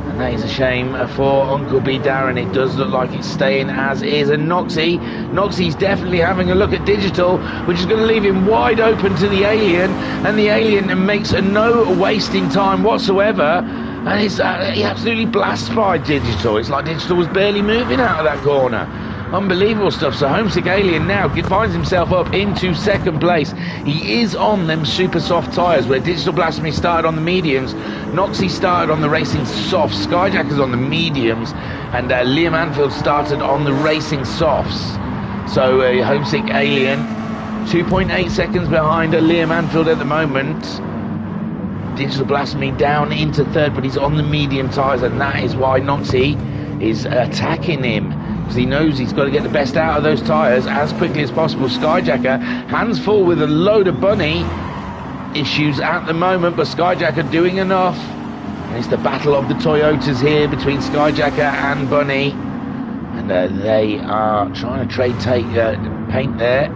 And that is a shame for Uncle B Darren. It does look like it's staying as is. And Noxie's definitely having a look at Digital, which is going to leave him wide open to the Alien. And the Alien makes no wasting time whatsoever. And he absolutely blasts by Digital. It's like Digital was barely moving out of that corner. Unbelievable stuff. So Homesick Alien now finds himself up into second place. He is on them super soft tyres, where Digital Blasphemy started on the mediums, Noxie started on the racing softs, Skyjacker's on the mediums, and Liam Anfield started on the racing softs. So Homesick Alien 2.8 seconds behind Liam Anfield at the moment. Digital Blasphemy down into third, but he's on the medium tyres, and that is why Noxie is attacking him, because he knows he's got to get the best out of those tyres as quickly as possible. Skyjacker hands full with a load of bunny issues at the moment, but Skyjacker doing enough. And it's the battle of the Toyotas here between Skyjacker and Bunny, and they are trying to trade paint there.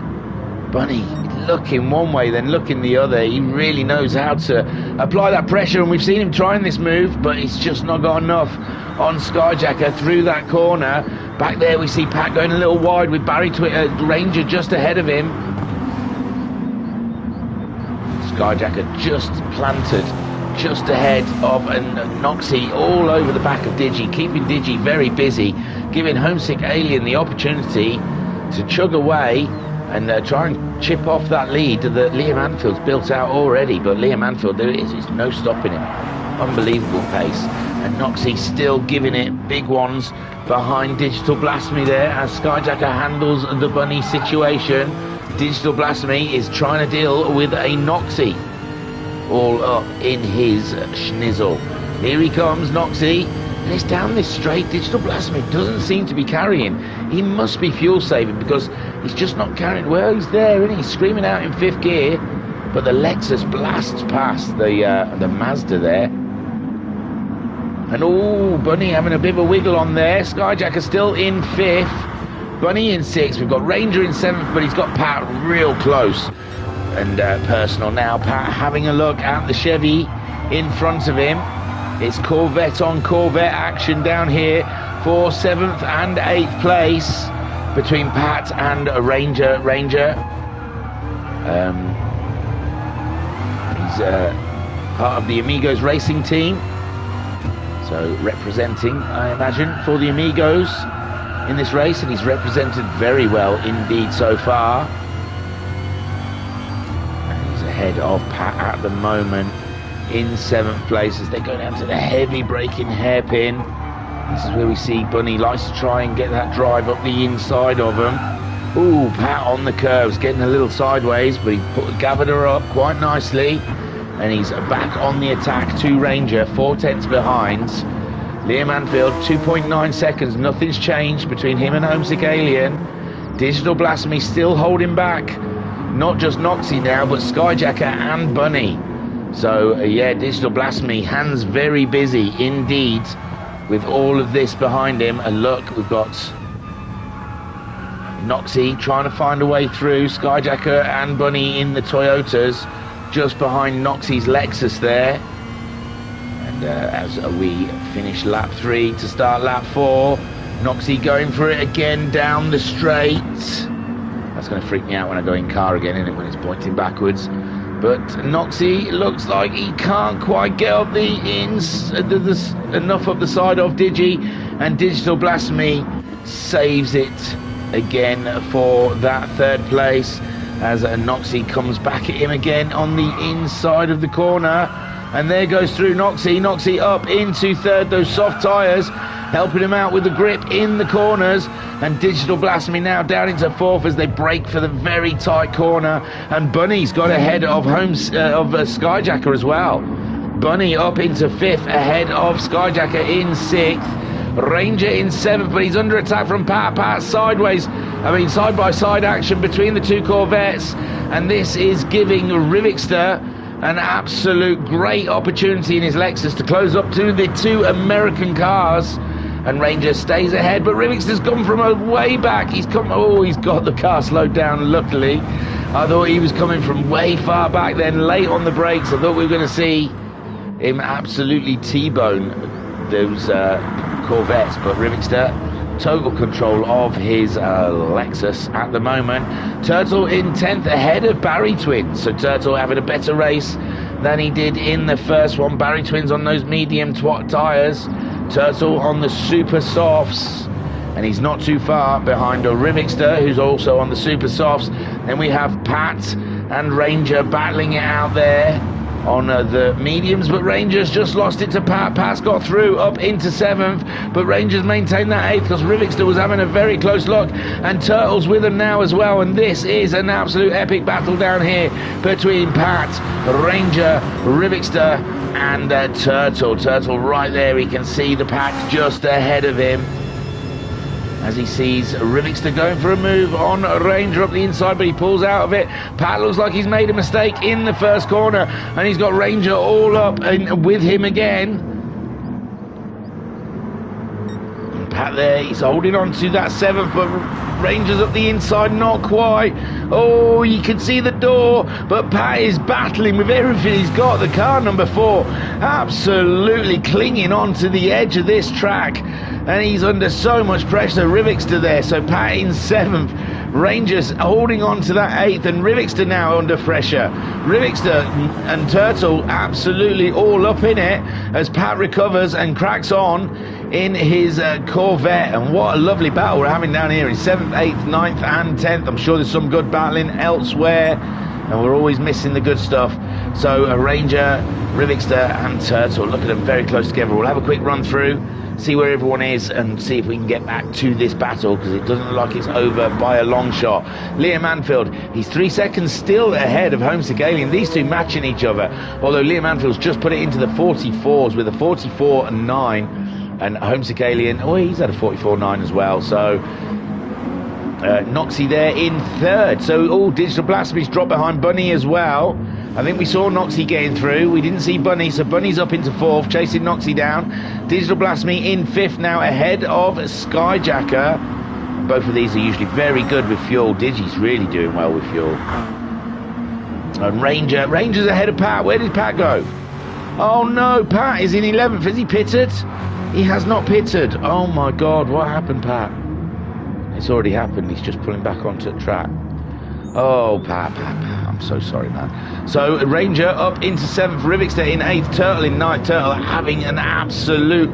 Bunny looking one way, then looking the other. He really knows how to apply that pressure, and we've seen him trying this move, but it's just not got enough on Skyjacker through that corner. Back there we see Pat going a little wide with Barry Ranger just ahead of him. Skyjacker just planted just ahead of Noxie, all over the back of Digi, keeping Digi very busy, giving Homesick Alien the opportunity to chug away and try and chip off that lead that Liam Anfield's built out already. But Liam Anfield, there is no stopping him. Unbelievable pace. And Noxie still giving it big ones behind Digital Blasphemy there as Skyjacker handles the bunny situation. Digital Blasphemy is trying to deal with a Noxie all up in his schnizzle. Here he comes, Noxie, it's down this straight. Digital Blasphemy doesn't seem to be carrying. He must be fuel saving because he's just not carrying. Well, he's there, and he's screaming out in 5th gear, but the Lexus blasts past the Mazda there. And Bunny having a bit of a wiggle on there. Skyjacker still in 5th. Bunny in 6th. We've got Ranger in 7th, but he's got Pat real close and personal now. Pat having a look at the Chevy in front of him. It's Corvette on Corvette action down here for 7th and 8th place between Pat and Ranger. He's part of the Amigos racing team, so representing, I imagine, for the Amigos in this race, and he's represented very well indeed so far. And he's ahead of Pat at the moment in 7th place as they go down to the heavy braking hairpin. This is where we see Bunny likes to try and get that drive up the inside of him. Ooh, Pat on the curves, getting a little sideways, but he gathered her up quite nicely, and he's back on the attack to Ranger, 4/10 behind. Liam Anfield, 2.9 seconds, nothing's changed between him and Homesick Alien. Digital Blasphemy still holding back, not just Noxie now, but Skyjacker and Bunny. So, yeah, Digital Blasphemy, hands very busy indeed with all of this behind him. And look, we've got Noxie trying to find a way through. Skyjacker and Bunny in the Toyotas, just behind Noxie's Lexus there. And as we finish lap 3 to start lap 4, Noxie going for it again down the straight. That's going to freak me out when I go in car again, isn't it, when it's pointing backwards. But Noxie looks like he can't quite get up the enough up the side of Digi, and Digital Blasphemy saves it again for that 3rd place as Noxie comes back at him again on the inside of the corner, and there goes through Noxie. Noxie up into 3rd, those soft tyres helping him out with the grip in the corners, and Digital Blasphemy now down into 4th as they brake for the very tight corner, and Bunny's got ahead of Skyjacker as well. Bunny up into 5th ahead of Skyjacker in 6th. Ranger in 7th, but he's under attack from Pat. Pat sideways, side by side action between the 2 Corvettes, and this is giving Rivixter an absolute great opportunity in his Lexus to close up to the 2 American cars. And Ranger stays ahead, but Rivixter's gone from a way back. He's got the car slowed down, luckily. I thought he was coming from way far back then, late on the brakes. I thought we were going to see him absolutely T-bone those Corvettes, but Rivixter, total control of his Lexus at the moment. Turtle in 10th ahead of Barry Twins, so Turtle having a better race than he did in the first one. Barry Twins on those medium tyres, Turtle on the super softs, and he's not too far behind Rivixter, who's also on the super softs. Then we have Pat and Ranger battling it out there on the mediums, but Ranger's just lost it to Pat. Pat's got through up into 7th, but Ranger's maintained that 8th because Rivixter was having a very close look, and Turtle's with him now as well, and this is an absolute epic battle down here between Pat, Ranger, Rivixter and Turtle. Turtle right there, he can see the pack just ahead of him as he sees Rivixter going for a move on Ranger up the inside, but he pulls out of it. Pat looks like he's made a mistake in the first corner, and he's got Ranger all up and with him again. And Pat there, he's holding on to that 7th, but Ranger's up the inside, not quite. Oh, you can see the door, but Pat is battling with everything he's got. The car number 4 absolutely clinging onto the edge of this track, and he's under so much pressure. Rivixter there, so Pat in 7th, Rangers holding on to that 8th, and Rivixter now under pressure. Rivixter and Turtle absolutely all up in it as Pat recovers and cracks on in his Corvette. And what a lovely battle we're having down here in 7th, 8th, 9th and 10th. I'm sure there's some good battling elsewhere, and we're always missing the good stuff. So a Ranger, Rivixter and Turtle, look at them very close together. We'll have a quick run through, see where everyone is, and see if we can get back to this battle, because it doesn't look like it's over by a long shot. Liam Anfield, he's 3 seconds still ahead of Homesick Alien. These two matching each other, although Liam Anfield's just put it into the 44s with a 44 and 9. And Homesick Alien, oh, he's had a 44.9 as well. So Noxie there in third. So, Digital Blasphemy's dropped behind Bunny as well. I think we saw Noxie getting through. We didn't see Bunny, so Bunny's up into fourth, chasing Noxie down. Digital Blasphemy in fifth now, ahead of Skyjacker. Both of these are usually very good with fuel. Digi's really doing well with fuel. And Ranger's ahead of Pat. Where did Pat go? Oh no, Pat is in 11th. Has he pitted? He has not pitted. Oh my God, what happened, Pat? It's already happened. He's just pulling back onto the track. Oh, Pat. I'm so sorry, man. So, Ranger up into 7th, Rivixter in 8th, Turtle in 9th. Turtle having an absolute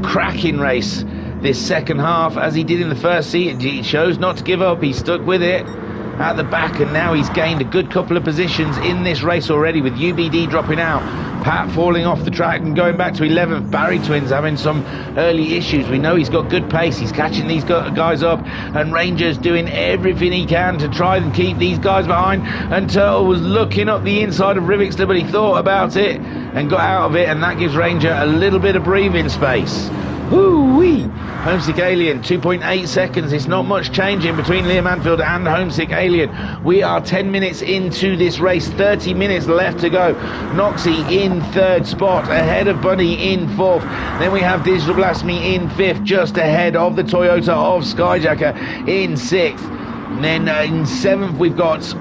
cracking race this second half, as he did in the first seat. He chose not to give up. He stuck with it at the back, and now he's gained a good couple of positions in this race already, with UBD dropping out, Pat falling off the track and going back to 11th. Barry Twins having some early issues. We know he's got good pace. He's catching these guys up, and Ranger's doing everything he can to try and keep these guys behind. And Turtle was looking up the inside of Rivixter, but he thought about it and got out of it, and that gives Ranger a little bit of breathing space. Hoo-wee! Homesick Alien, 2.8 seconds. It's not much changing between Liam Anfield and Homesick Alien. We are 10 minutes into this race, 30 minutes left to go. Noxie in third spot, ahead of Bunny in fourth. Then we have Digital Blasphemy in fifth, just ahead of the Toyota of Skyjacker in sixth. And then in seventh, we've got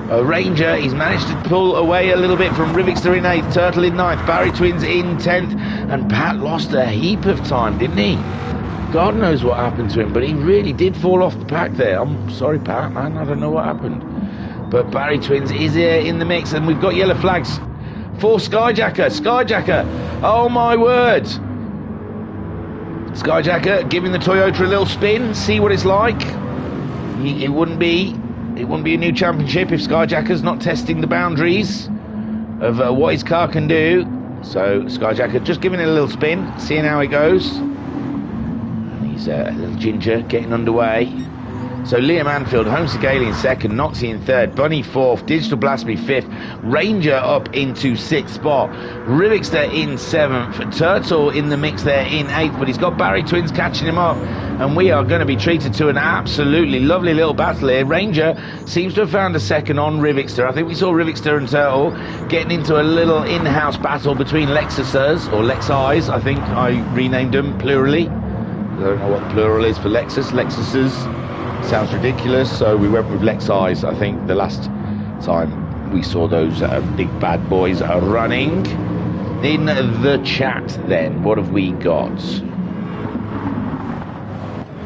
Ranger. He's managed to pull away a little bit from Rivixter in 8th, Turtle in 9th, Barry Twins in 10th, and Pat lost a heap of time, didn't he? God knows what happened to him, but he really did fall off the pack there. I'm sorry, Pat, man, I don't know what happened. But Barry Twins is here in the mix, and we've got yellow flags for Skyjacker. Oh my word. Skyjacker giving the Toyota a little spin, see what it's like. It wouldn't be a new championship if Skyjacker's not testing the boundaries of what his car can do. So Skyjacker just giving it a little spin, seeing how it goes. And he's a little ginger getting underway. So Liam Anfield, Homesick Alien second, Noxie in third, Bunny fourth, Digital Blasphemy fifth, Ranger up into 6th spot, Rivixter in 7th, Turtle in the mix there in 8th, but he's got Barry Twins catching him up, and we are going to be treated to an absolutely lovely little battle here. Ranger seems to have found a second on Rivixter. I think we saw Rivixter and Turtle getting into a little in-house battle between Lexuses, or Lexis, I think I renamed them plurally. I don't know what the plural is for Lexus. Lexuses sounds ridiculous, so we went with Lexis, I think, the last time we saw those big bad boys running. In the chat then, what have we got?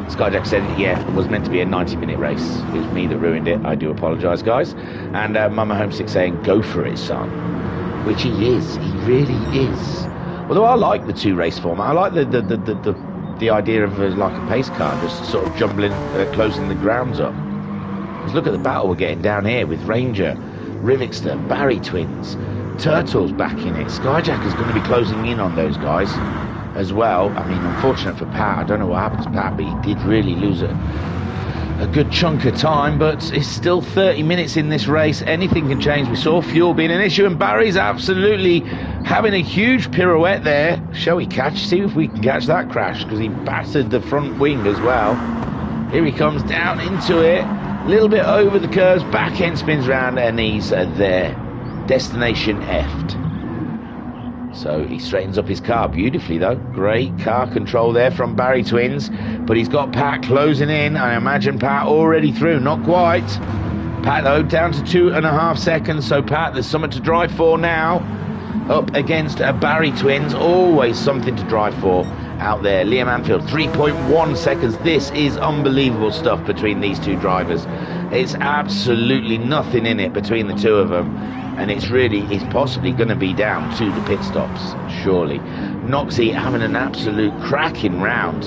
Skyjack said, yeah, it was meant to be a 90-minute race. It was me that ruined it. I do apologise, guys. And Mama Homesick saying, go for it, son. Which he is. He really is. Although I like the two-race format. I like the idea of like a pace car just sort of jumbling, closing the grounds up. Because look at the battle we're getting down here with Ranger, Rivixter, Barry Twins, Turtles back in it. Skyjacker's going to be closing in on those guys as well. I mean, unfortunate for Pat. I don't know what happened to Pat, but he did really lose a good chunk of time. But it's still 30 minutes in this race. Anything can change. We saw fuel being an issue, and Barry's absolutely having a huge pirouette there. Shall we see if we can catch that crash, because he battered the front wing as well. Here he comes down into it, a little bit over the curves, back end spins round, and he's there. Destination F'd. So he straightens up his car beautifully though. Great car control there from Barry Twins, but he's got Pat closing in. I imagine Pat already through, not quite. Pat though down to 2.5 seconds, so Pat, there's something to drive for now. Up against Barry Twins, always something to drive for out there. Liam Anfield, 3.1 seconds. This is unbelievable stuff between these two drivers. It's absolutely nothing in it between the two of them, and it's possibly going to be down to the pit stops, surely. Noxie having an absolute cracking round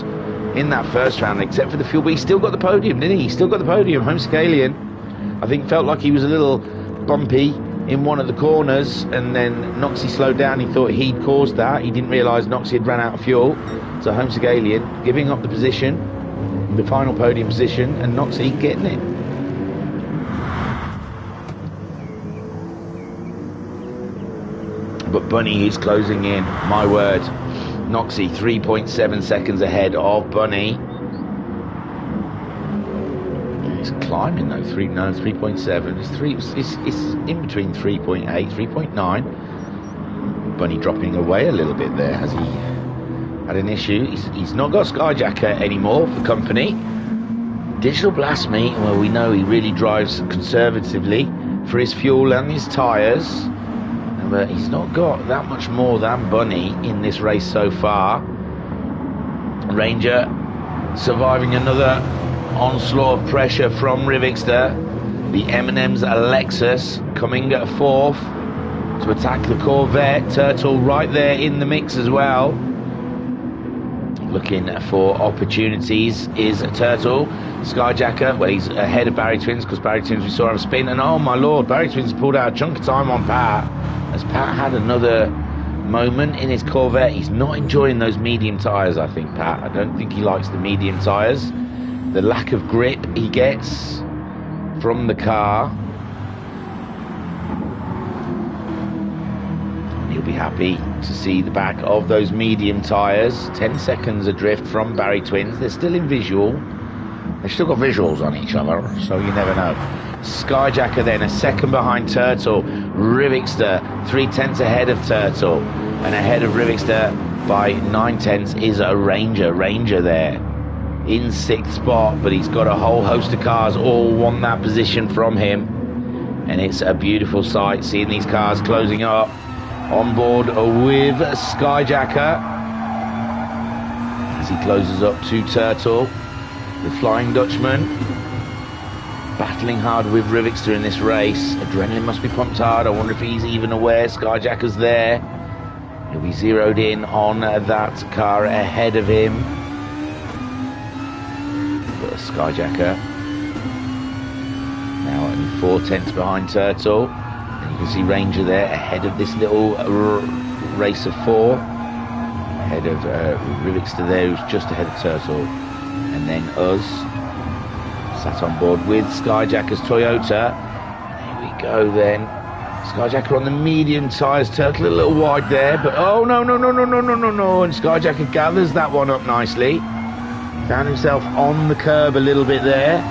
in that first round, except for the fuel, but he still got the podium, didn't he? He still got the podium. Homesick Alien, I think, felt like he was a little bumpy in one of the corners, and then Noxie slowed down. He thought he'd caused that. He didn't realise Noxie had ran out of fuel. So Homesick Alien giving up the position, the final podium position, and Noxie getting it. But Bunny is closing in, my word. Noxie 3.7 seconds ahead of Bunny. He's climbing though, 3.7. It's in between 3.8, 3.9. Bunny dropping away a little bit there. Has he had an issue? He's not got Skyjacker anymore for company. Digital Blast Me, well, we know he really drives conservatively for his fuel and his tyres. But he's not got that much more than Bunny in this race so far. Ranger surviving another onslaught of pressure from Rivixter. The M&M's Lexus coming at fourth to attack the Corvette. Turtle right there in the mix as well. Looking for opportunities is Turtle. Skyjacker, well, he's ahead of Barry Twins because Barry Twins, we saw him spin. And oh my lord, Barry Twins pulled out a chunk of time on Pat. As Pat had another moment in his Corvette. He's not enjoying those medium tyres, I think, Pat. I don't think he likes the medium tyres. The lack of grip he gets from the car. He'll be happy to see the back of those medium tyres. 10 seconds adrift from Barry Twins. They're still in visual. They've still got visuals on each other, so you never know. Skyjacker then a second behind Turtle. Rivixter 3/10 ahead of Turtle. And ahead of Rivixter by 9/10 is a Ranger. Ranger there in sixth spot, but he's got a whole host of cars all want that position from him. And it's a beautiful sight seeing these cars closing up on board with Skyjacker as he closes up to Turtle. The Flying Dutchman battling hard with Rivixter in this race. Adrenaline must be pumped hard. I wonder if he's even aware Skyjacker's there. He'll be zeroed in on that car ahead of him. But Skyjacker now only 4/10 behind Turtle. And you can see Ranger there ahead of this little race of four. Ahead of Rivixter there, who's just ahead of Turtle. And then us, sat on board with Skyjacker's Toyota. Here we go then. Skyjacker on the medium tyres, Turtle a little wide there, but oh no. And Skyjacker gathers that one up nicely. Found himself on the curb a little bit there.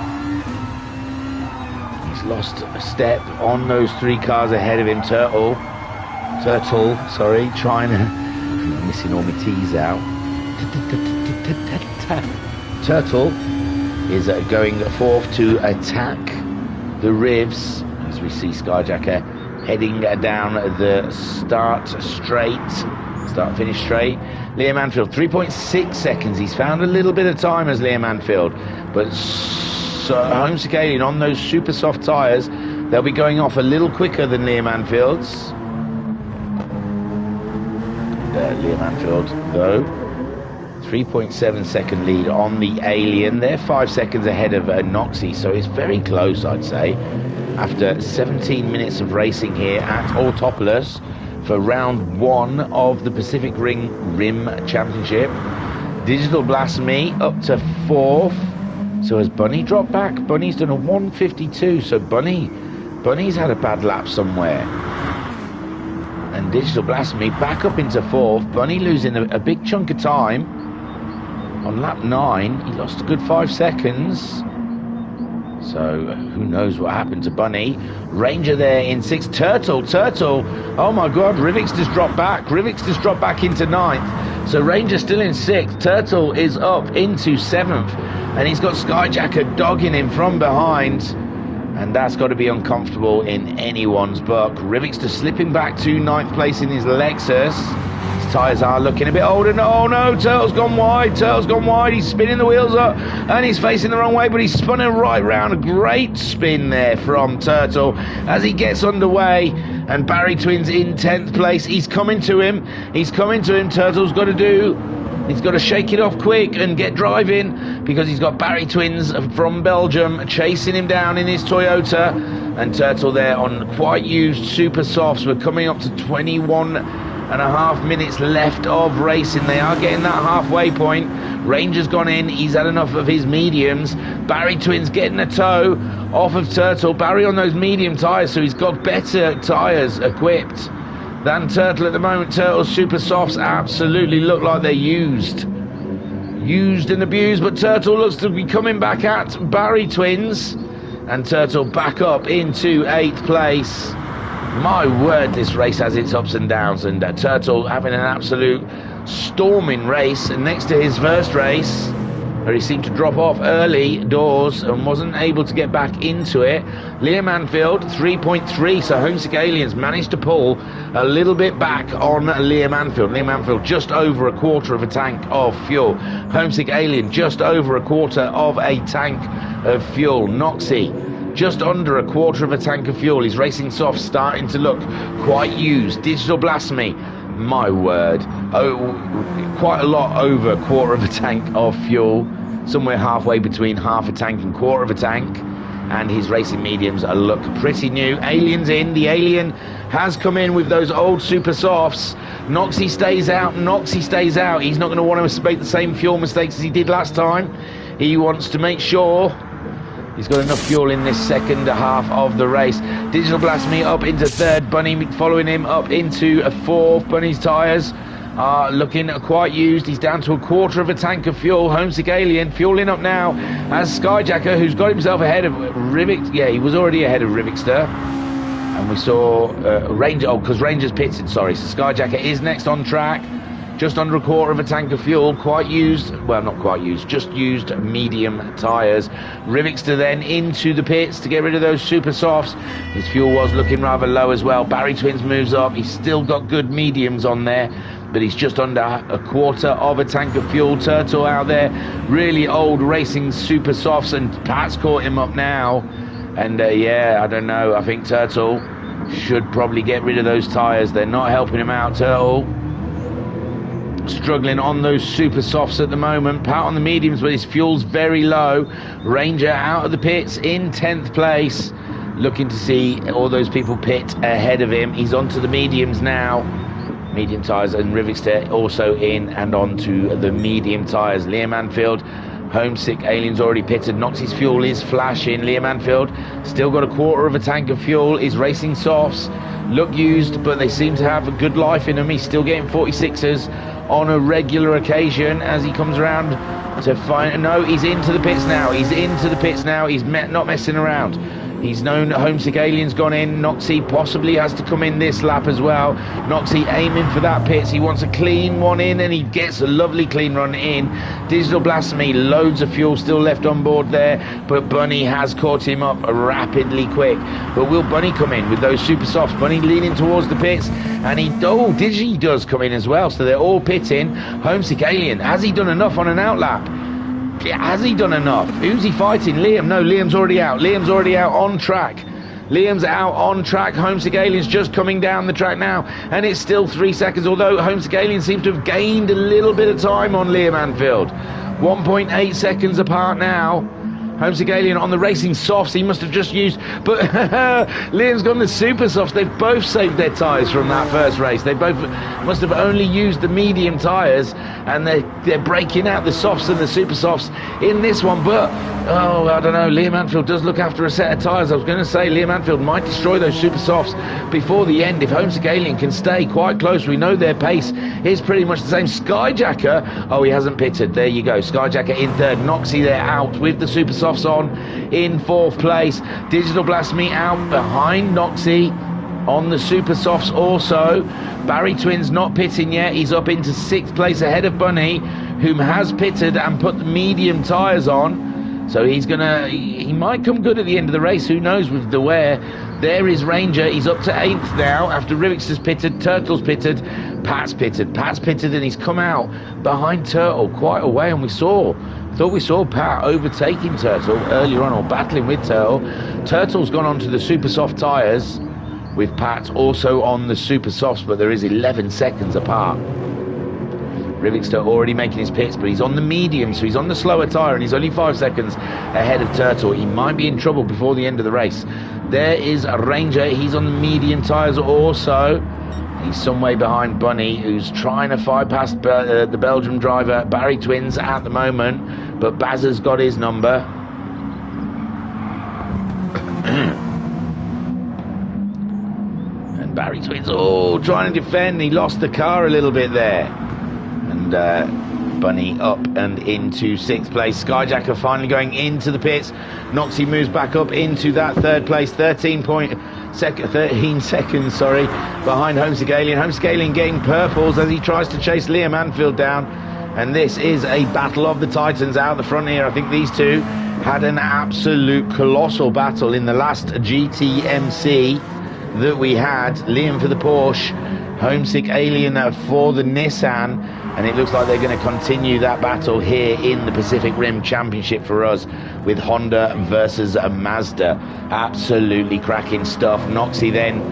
He's lost a step on those three cars ahead of him. Turtle, sorry, trying to, missing all my T's out. Turtle is going forth to attack the rivs as we see Skyjacker heading down the start-finish straight. Liam Anfield 3.6 seconds. He's found a little bit of time as Liam Anfield, but home scaling on those super soft tyres, they'll be going off a little quicker than Liam Anfield's. Liam Anfield though 3.7 second lead on the Alien. They're 5 seconds ahead of Noxie, so it's very close, I'd say. After 17 minutes of racing here at Autopolis for round one of the Pacific Rim Championship. Digital Blast Me up to fourth. So has Bunny dropped back? Bunny's done a 1:52, so Bunny's had a bad lap somewhere. And Digital Blast Me back up into fourth. Bunny losing a big chunk of time. On lap 9, he lost a good 5 seconds. So who knows what happened to Bunny. Ranger there in sixth. Turtle. Oh my God, Rivixter's dropped back. Rivixter's dropped back into ninth. So Ranger still in sixth. Turtle is up into seventh. And he's got Skyjacker dogging him from behind. And that's got to be uncomfortable in anyone's book. Rivixter slipping back to ninth place in his Lexus. His tyres are looking a bit older. Oh no, Turtle's gone wide. He's spinning the wheels up and he's facing the wrong way, but he's spun it right round. A great spin there from Turtle as he gets underway. And Barry Twins in 10th place. He's coming to him. Turtle's got to shake it off quick and get driving, because he's got Barry Twins from Belgium chasing him down in his Toyota. And Turtle there on quite used super softs. We're coming up to 21.5 minutes left of racing. They are getting that halfway point. Ranger's gone in. He's had enough of his mediums. Barry Twins getting a toe off of Turtle. Barry on those medium tyres, so he's got better tyres equipped than Turtle at the moment. Turtle's super softs absolutely look like they're used and abused, but Turtle looks to be coming back at Barry Twins, and Turtle back up into 8th place. My word, this race has its ups and downs, and Turtle having an absolute storming race. And next to his first race, where he seemed to drop off early doors and wasn't able to get back into it, Liam Anfield 3.3, so Homesick Aliens managed to pull a little bit back on Liam Anfield. Liam Anfield just over a quarter of a tank of fuel. Homesick Alien just over a quarter of a tank of fuel. Noxie just under a quarter of a tank of fuel. His racing soft starting to look quite used. Digital Blasphemy, my word, quite a lot over a quarter of a tank of fuel, somewhere halfway between half a tank and quarter of a tank. And his racing mediums look pretty new. Alien's in. The Alien has come in with those old super softs. Noxie stays out. He's not going to want to make the same fuel mistakes as he did last time. He wants to make sure he's got enough fuel in this second half of the race. Digital Blasphemy up into 3rd. Bunny following him up into 4th. Bunny's tyres are looking quite used. He's down to a quarter of a tank of fuel. Homesick Alien fueling up now as Skyjacker, who's got himself ahead of Rivik. Yeah, he was already ahead of Rivikster. And we saw Ranger, because Ranger's pitted, sorry. So Skyjacker is next on track. Just under a quarter of a tank of fuel, quite used, well, not quite used, just used medium tyres. Rivikster then into the pits to get rid of those super softs. His fuel was looking rather low as well. Barry Twins moves up. He's still got good mediums on there, but he's just under a quarter of a tank of fuel. Turtle out there, really old racing super softs, and Pat's caught him up now. And yeah, I don't know, I think Turtle should probably get rid of those tyres. They're not helping him out, Turtle. Struggling on those super softs at the moment. Pat on the mediums, but his fuel's very low. Ranger out of the pits in 10th place, looking to see all those people pit ahead of him. He's onto the mediums now. Medium tyres, and Rivikster also in and onto the medium tyres. Liam Anfield, Homesick Alien's already pitted. Noxie's fuel is flashing. Liam Anfield still got a quarter of a tank of fuel. His racing softs look used, but they seem to have a good life in them. He's still getting 46ers on a regular occasion as he comes around to find. No, he's into the pits now. He's not messing around. He's known that Homesick Alien's gone in. Noxie possibly has to come in this lap as well. Noxie aiming for that pits. He wants a clean one in, and he gets a lovely clean run in. Digital Blasphemy, loads of fuel still left on board there, but Bunny has caught him up rapidly quick. But will Bunny come in with those super softs? Bunny leaning towards the pits, and Digi does come in as well, so they're all pitting. Homesick Alien, has he done enough on an outlap? Has he done enough? Who's he fighting? Liam? No, Liam's already out. On track. Liam's out on track. Homesick Alien's just coming down the track now, and it's still 3 seconds, although Homesick Alien seems to have gained a little bit of time on Liam Anfield. 1.8 seconds apart now. Homesick Alien on the racing softs, he must have just used, but Liam's gone the super softs. They've both saved their tyres from that first race. They both must have only used the medium tyres, and they're breaking out the softs and the super softs in this one. But I don't know, Liam Anfield does look after a set of tyres. I was going to say Liam Anfield might destroy those super softs before the end if Homesick Alien can stay quite close. We know their pace is pretty much the same. Skyjacker, oh, he hasn't pitted. There you go, Skyjacker in 3rd. Noxie there out with the super softs on in 4th place. Digital Blasphemy out behind Noxie on the super softs also. Barry Twins not pitting yet. He's up into 6th place ahead of Bunny, whom has pitted and put the medium tyres on. So he might come good at the end of the race. Who knows with the wear. There is Ranger. He's up to 8th now after Rivikster's pitted, Turtle's pitted, Pat's pitted, and he's come out behind Turtle quite a way, and we thought we saw Pat overtaking Turtle earlier on, or battling with Turtle. Turtle's gone onto the super soft tyres, with Pat also on the super softs, but there is 11 seconds apart. Rivikster already making his pits, but he's on the medium, so he's on the slower tyre, and he's only 5 seconds ahead of Turtle. He might be in trouble before the end of the race. There is a Ranger. He's on the medium tyres also. He's some way behind Bunny, who's trying to fight past the Belgium driver, Barry Twins, at the moment, but Baz has got his number. And And Barry Twins, trying to defend. He lost the car a little bit there. And Bunny up and into 6th place. Skyjacker finally going into the pits. Noxie moves back up into that 3rd place. 13 seconds, behind Homesick Alien. Homesick Alien getting purples as he tries to chase Liam Anfield down. And this is a battle of the Titans out the front here. I think these two had an absolute colossal battle in the last GTMC that we had. Liam for the Porsche, Homesick Alien for the Nissan, and it looks like they're going to continue that battle here in the Pacific Rim Championship for us with Honda versus a Mazda. Absolutely cracking stuff. Noxie then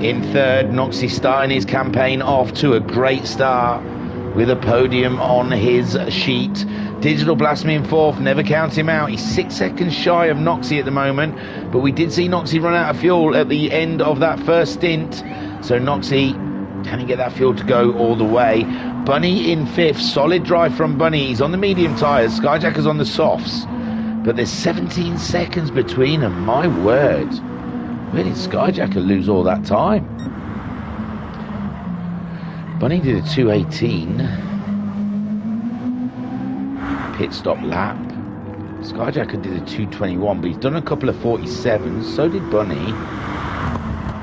in 3rd. Noxie starting his campaign off to a great start with a podium on his sheet. Digital Blasphemy in 4th, never count him out. He's 6 seconds shy of Noxie at the moment, but we did see Noxie run out of fuel at the end of that first stint. So Noxie, can he get that fuel to go all the way? Bunny in 5th, solid drive from Bunny. He's on the medium tyres, Skyjacker's on the softs, but there's 17 seconds between them. My word, where did Skyjacker lose all that time? Bunny did a 2:18 pit stop lap. Skyjacker did a 2:21, but he's done a couple of 47s. So did Bunny.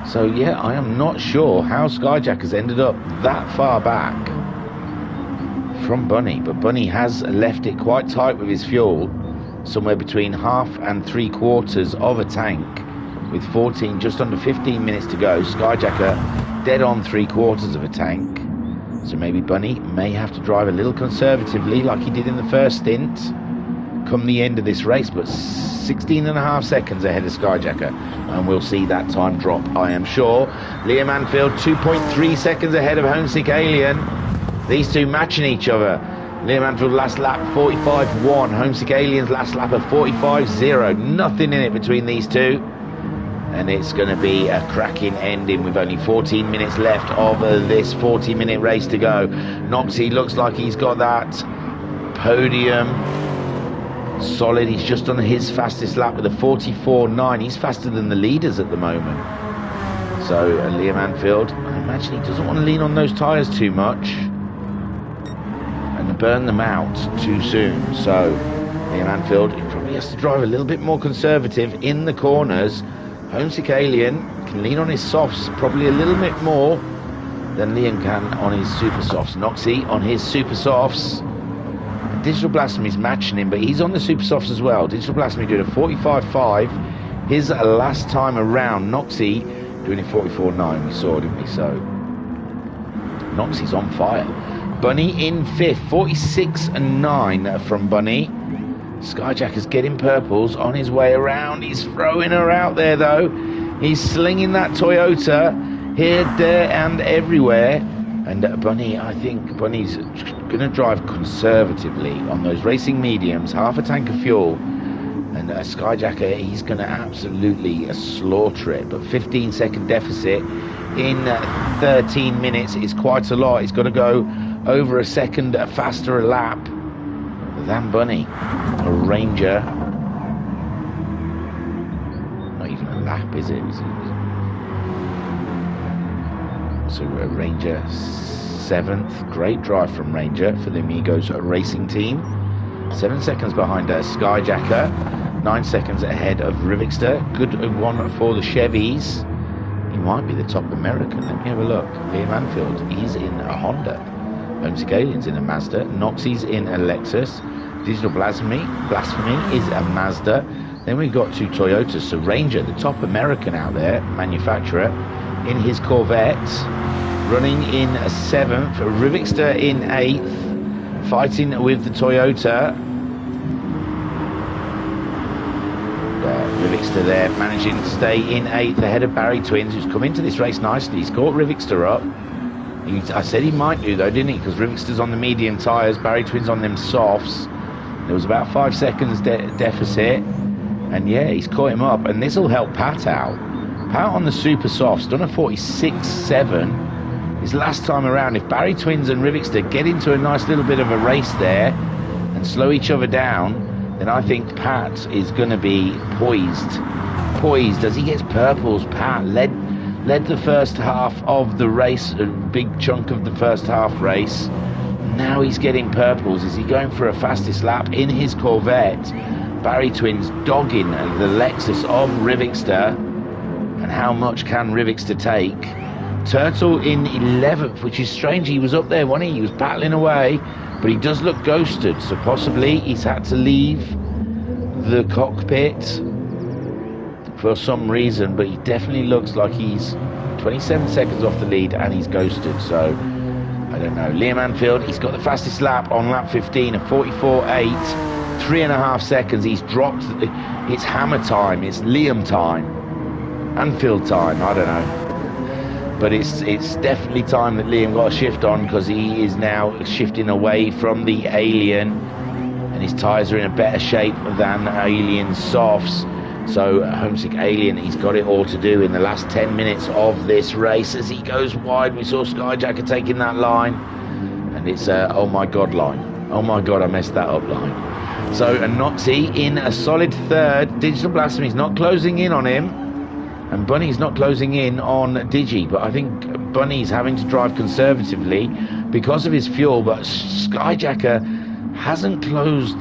So yeah, I am not sure how Skyjacker's ended up that far back from Bunny, but Bunny has left it quite tight with his fuel, somewhere between half and 3/4 of a tank, with just under 15 minutes to go. Skyjacker dead on 3/4 of a tank. So maybe Bunny may have to drive a little conservatively like he did in the first stint come the end of this race, but 16.5 seconds ahead of Skyjacker, and we'll see that time drop, I am sure. Liam Anfield 2.3 seconds ahead of Homesick Alien. These two matching each other. Liam Anfield last lap 45.1, Homesick Alien's last lap of 45.0. Nothing in it between these two, and it's going to be a cracking ending with only 14 minutes left of this 40-minute race to go. Noxie looks like he's got that podium solid. He's just on his fastest lap with a 44.9. He's faster than the leaders at the moment. So Liam Anfield, I imagine he doesn't want to lean on those tyres too much and burn them out too soon. So Liam Anfield, he probably has to drive a little bit more conservative in the corners. Homesick Alien can lean on his softs probably a little bit more than Liam can on his super softs. Noxie on his super softs. Digital Blasphemy is matching him, but he's on the super softs as well. Digital Blasphemy doing a 45.5 his last time around. Noxie doing a 44.9, we saw, didn't we? So Noxie's on fire. Bunny in 5th, 46.9 from Bunny. Skyjacker's getting purples on his way around. He's throwing her out there though. He's slinging that Toyota here, there and everywhere. And Bunny, I think Bunny's going to drive conservatively on those racing mediums, half a tank of fuel. And Skyjacker, he's going to absolutely slaughter it. But 15-second deficit in 13 minutes is quite a lot. He's got to go over a second faster a lap than Bunny. A Ranger. Not even a lap, is it? So Ranger 7th, great drive from Ranger for the Amigos racing team. 7 seconds behind Skyjacker, 9 seconds ahead of Rivixter. Good one for the Chevys. He might be the top American. Let me have a look. Liam Anfield, he's in a Honda. Homesick Alien's in a Mazda. Noxie's in a Lexus. Digital Blasphemy is a Mazda. Then we've got 2 Toyotas. So Ranger, the top American out there, manufacturer, in his Corvette, running in 7th. Rivixter in 8th, fighting with the Toyota. Rivixter there, managing to stay in 8th ahead of Barry Twins, who's come into this race nicely. He's caught Rivixter up. I said he might do though, didn't he? Because Rivixter's on the medium tyres, Barry Twins on them softs. There was about 5 seconds deficit, and yeah, he's caught him up, and this will help Pat out. Pat on the super softs, done a 46.7 his last time around. If Barry Twins and Rivixter get into a nice little bit of a race there and slow each other down, then I think Pat is going to be poised as he gets purples. Pat led led the first half of the race, a big chunk of the first half race. Now he's getting purples. Is he going for a fastest lap in his Corvette? Barry Twins dogging the Lexus of Rivixter. And how much can Rivixter take? Turtle in 11th, which is strange. He was up there, wasn't he? He was battling away, but he does look ghosted. So possibly he's had to leave the cockpit for some reason, but he definitely looks like he's 27 seconds off the lead and he's ghosted. So I don't know. Liam Anfield, he's got the fastest lap on lap 15 of 44.8, 3.5 seconds. He's dropped. It's hammer time. It's Liam time, Anfield time. I don't know, but it's definitely time that Liam got a shift on, because he is now shifting away from the Alien, and his tyres are in a better shape than Alien's softs. So Homesick Alien, he's got it all to do in the last 10 minutes of this race. As he goes wide, we saw Skyjacker taking that line, and it's oh my god line. Oh my god, I messed that up line. So a Noxie in a solid third. Digital Blasphemy's not closing in on him, and Bunny's not closing in on Digi, but I think Bunny's having to drive conservatively because of his fuel. But Skyjacker hasn't closed.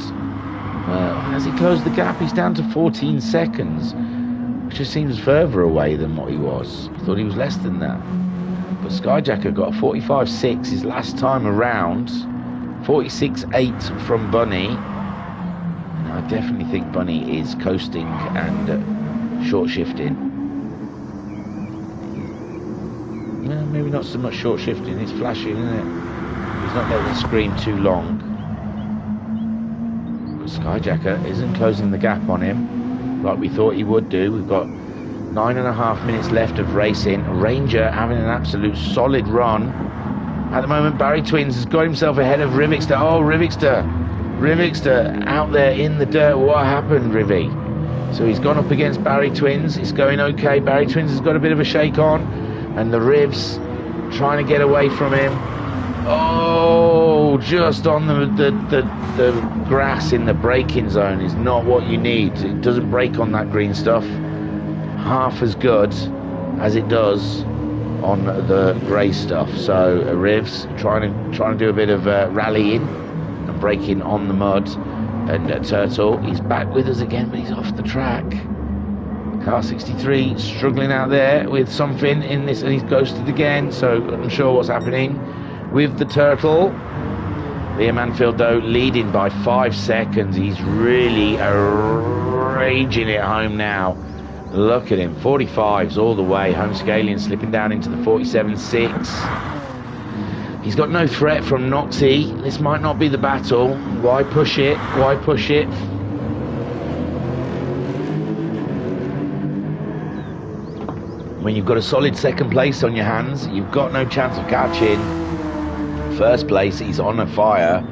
Has he closed the gap? He's down to 14 seconds, which just seems further away than what he was. I thought he was less than that. But Skyjacker got a 45.6 his last time around, 46.8 from Bunny. And I definitely think Bunny is coasting and short shifting. Well, maybe not so much short shifting, it's flashing, isn't it? He's not letting the screen too long. Skyjacker isn't closing the gap on him like we thought he would do. We've got 9.5 minutes left of racing. Ranger having an absolute solid run. At the moment, Barry Twins has got himself ahead of Rivixter. Oh, Rivixter out there in the dirt. What happened, Rivy? So he's gone up against Barry Twins. It's going okay. Barry Twins has got a bit of a shake on, and the Rivs trying to get away from him. Oh, just on the grass in the braking zone is not what you need. It doesn't brake on that green stuff half as good as it does on the grey stuff. So Rivs trying to do a bit of rallying and braking on the mud. And Turtle, he's back with us again, but he's off the track. Car 63 struggling out there with something in this, and he's ghosted again. So I'm not sure what's happening with the Turtle. Liam Anfield, though, leading by 5 seconds. He's really raging it home now. Look at him, 45s all the way. Homesick Alien slipping down into the 47.6. He's got no threat from Noxie. This might not be the battle. Why push it? Why push it? When you've got a solid second place on your hands, you've got no chance of catching first place. He's on a fire.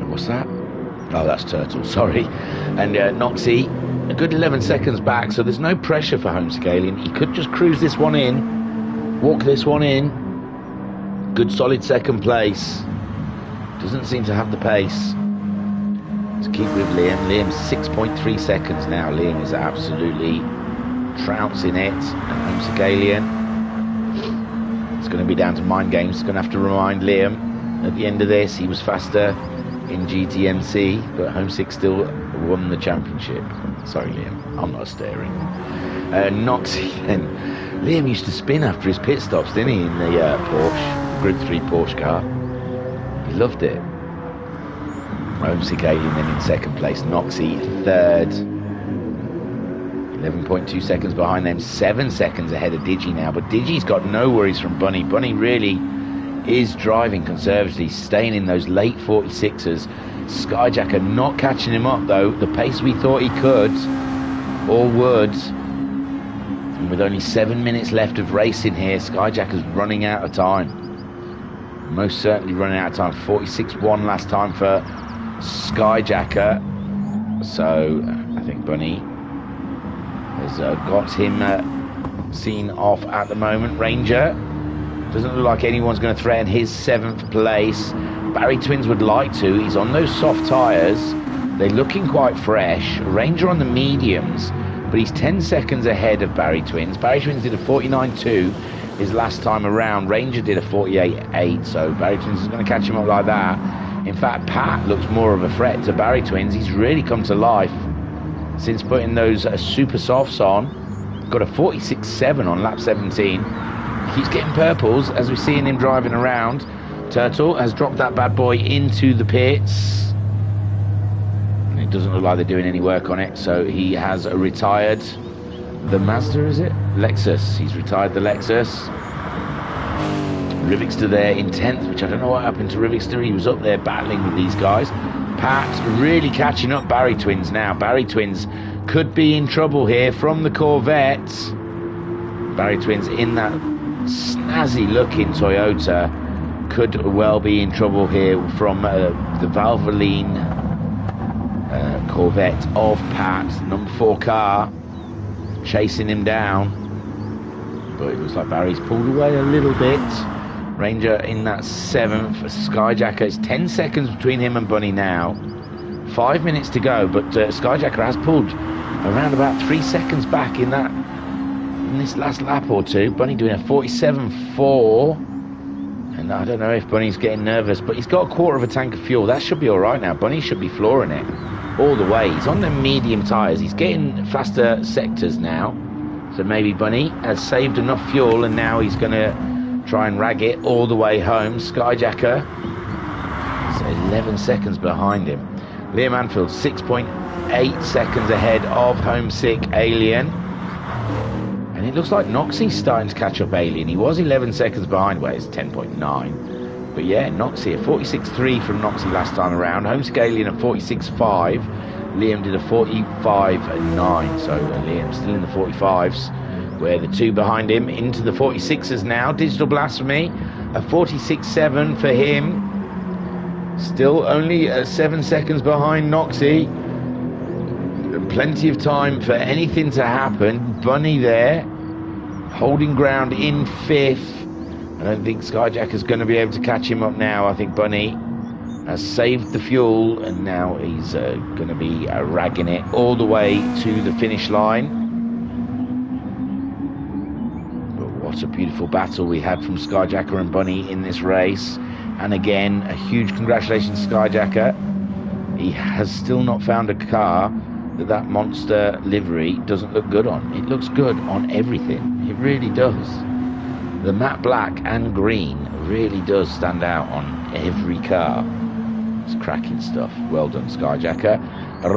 What's that? Oh, that's Turtle, sorry. And Noxie, a good 11 seconds back, so there's no pressure for Homesick Alien. He could just cruise this one in, walk this one in. Good solid second place. Doesn't seem to have the pace. Let's keep with Liam. Liam's 6.3 seconds now. Liam is absolutely trouncing it. And Homesick Alien, it's going to be down to mind games. It's going to have to remind Liam at the end of this he was faster in GTMC, but Homesick still won the championship. Sorry, Liam, I'm not staring. Noxie then. Liam used to spin after his pit stops, didn't he, in the Porsche, Group 3 Porsche car. He loved it. Homesick Alien then in second place. Noxie third. 11.2 seconds behind them. 7 seconds ahead of Digi now. But Digi's got no worries from Bunny. Bunny really is driving conservatively, staying in those late 46ers. Skyjacker not catching him up, though. The pace we thought he could or would. And with only 7 minutes left of racing here, Skyjacker's running out of time. Most certainly running out of time. 46.1 last time for Skyjacker. So I think Bunny has got him seen off at the moment. Ranger doesn't look like anyone's going to threaten his 7th place. Barry Twins would like to. He's on those soft tyres. They're looking quite fresh. Ranger on the mediums. but he's 10 seconds ahead of Barry Twins. Barry Twins did a 49.2 his last time around. Ranger did a 48.8, so Barry Twins is going to catch him up like that. In fact, Pat looks more of a threat to Barry Twins. He's really come to life since putting those super softs on. Got a 46.7 on lap 17. Keeps getting purples as we're seeing him driving around. Turtle has dropped that bad boy into the pits. And it doesn't look like they're doing any work on it, so he has retired the Mazda, is it? Lexus. He's retired the Lexus. Rivixter there in 10th, which I don't know what happened to Rivixter. He was up there battling with these guys. Pat really catching up Barry Twins now. Barry Twins could be in trouble here from the Corvette. Barry Twins in that snazzy looking Toyota could well be in trouble here from the Valvoline Corvette of Pat, number 4 car, chasing him down. But it looks like Barry's pulled away a little bit. Ranger in that 7th. Skyjacker is 10 seconds between him and Bunny now. 5 minutes to go, but Skyjacker has pulled around about 3 seconds back in this last lap or two. Bunny doing a 47.4, and I don't know if Bunny's getting nervous, but he's got a quarter of a tank of fuel. That should be all right now. Bunny should be flooring it all the way. He's on the medium tyres. He's getting faster sectors now, so maybe Bunny has saved enough fuel, and now he's going to try and rag it all the way home. Skyjacker is 11 seconds behind him. Liam Anfield 6.8 seconds ahead of Homesick Alien. And it looks like Noxie's starting to catch up Alien. He was 11 seconds behind, where it's 10.9. But yeah, Noxie, a 46.3 from Noxie last time around. Homesick Alien at 46.5. Liam did a 45.9. So Liam's still in the 45s. Where the two behind him into the 46ers now. Digital Blasphemy, a 46.7 for him. Still only 7 seconds behind Noxie. Plenty of time for anything to happen. Bunny there, holding ground in 5th. I don't think Skyjacker's going to be able to catch him up now. I think Bunny has saved the fuel, and now he's going to be ragging it all the way to the finish line. What a beautiful battle we had from Skyjacker and Bunny in this race. And again, a huge congratulations to Skyjacker. He has still not found a car that monster livery doesn't look good on. It looks good on everything. It really does. The matte black and green really does stand out on every car. It's cracking stuff. Well done, Skyjacker.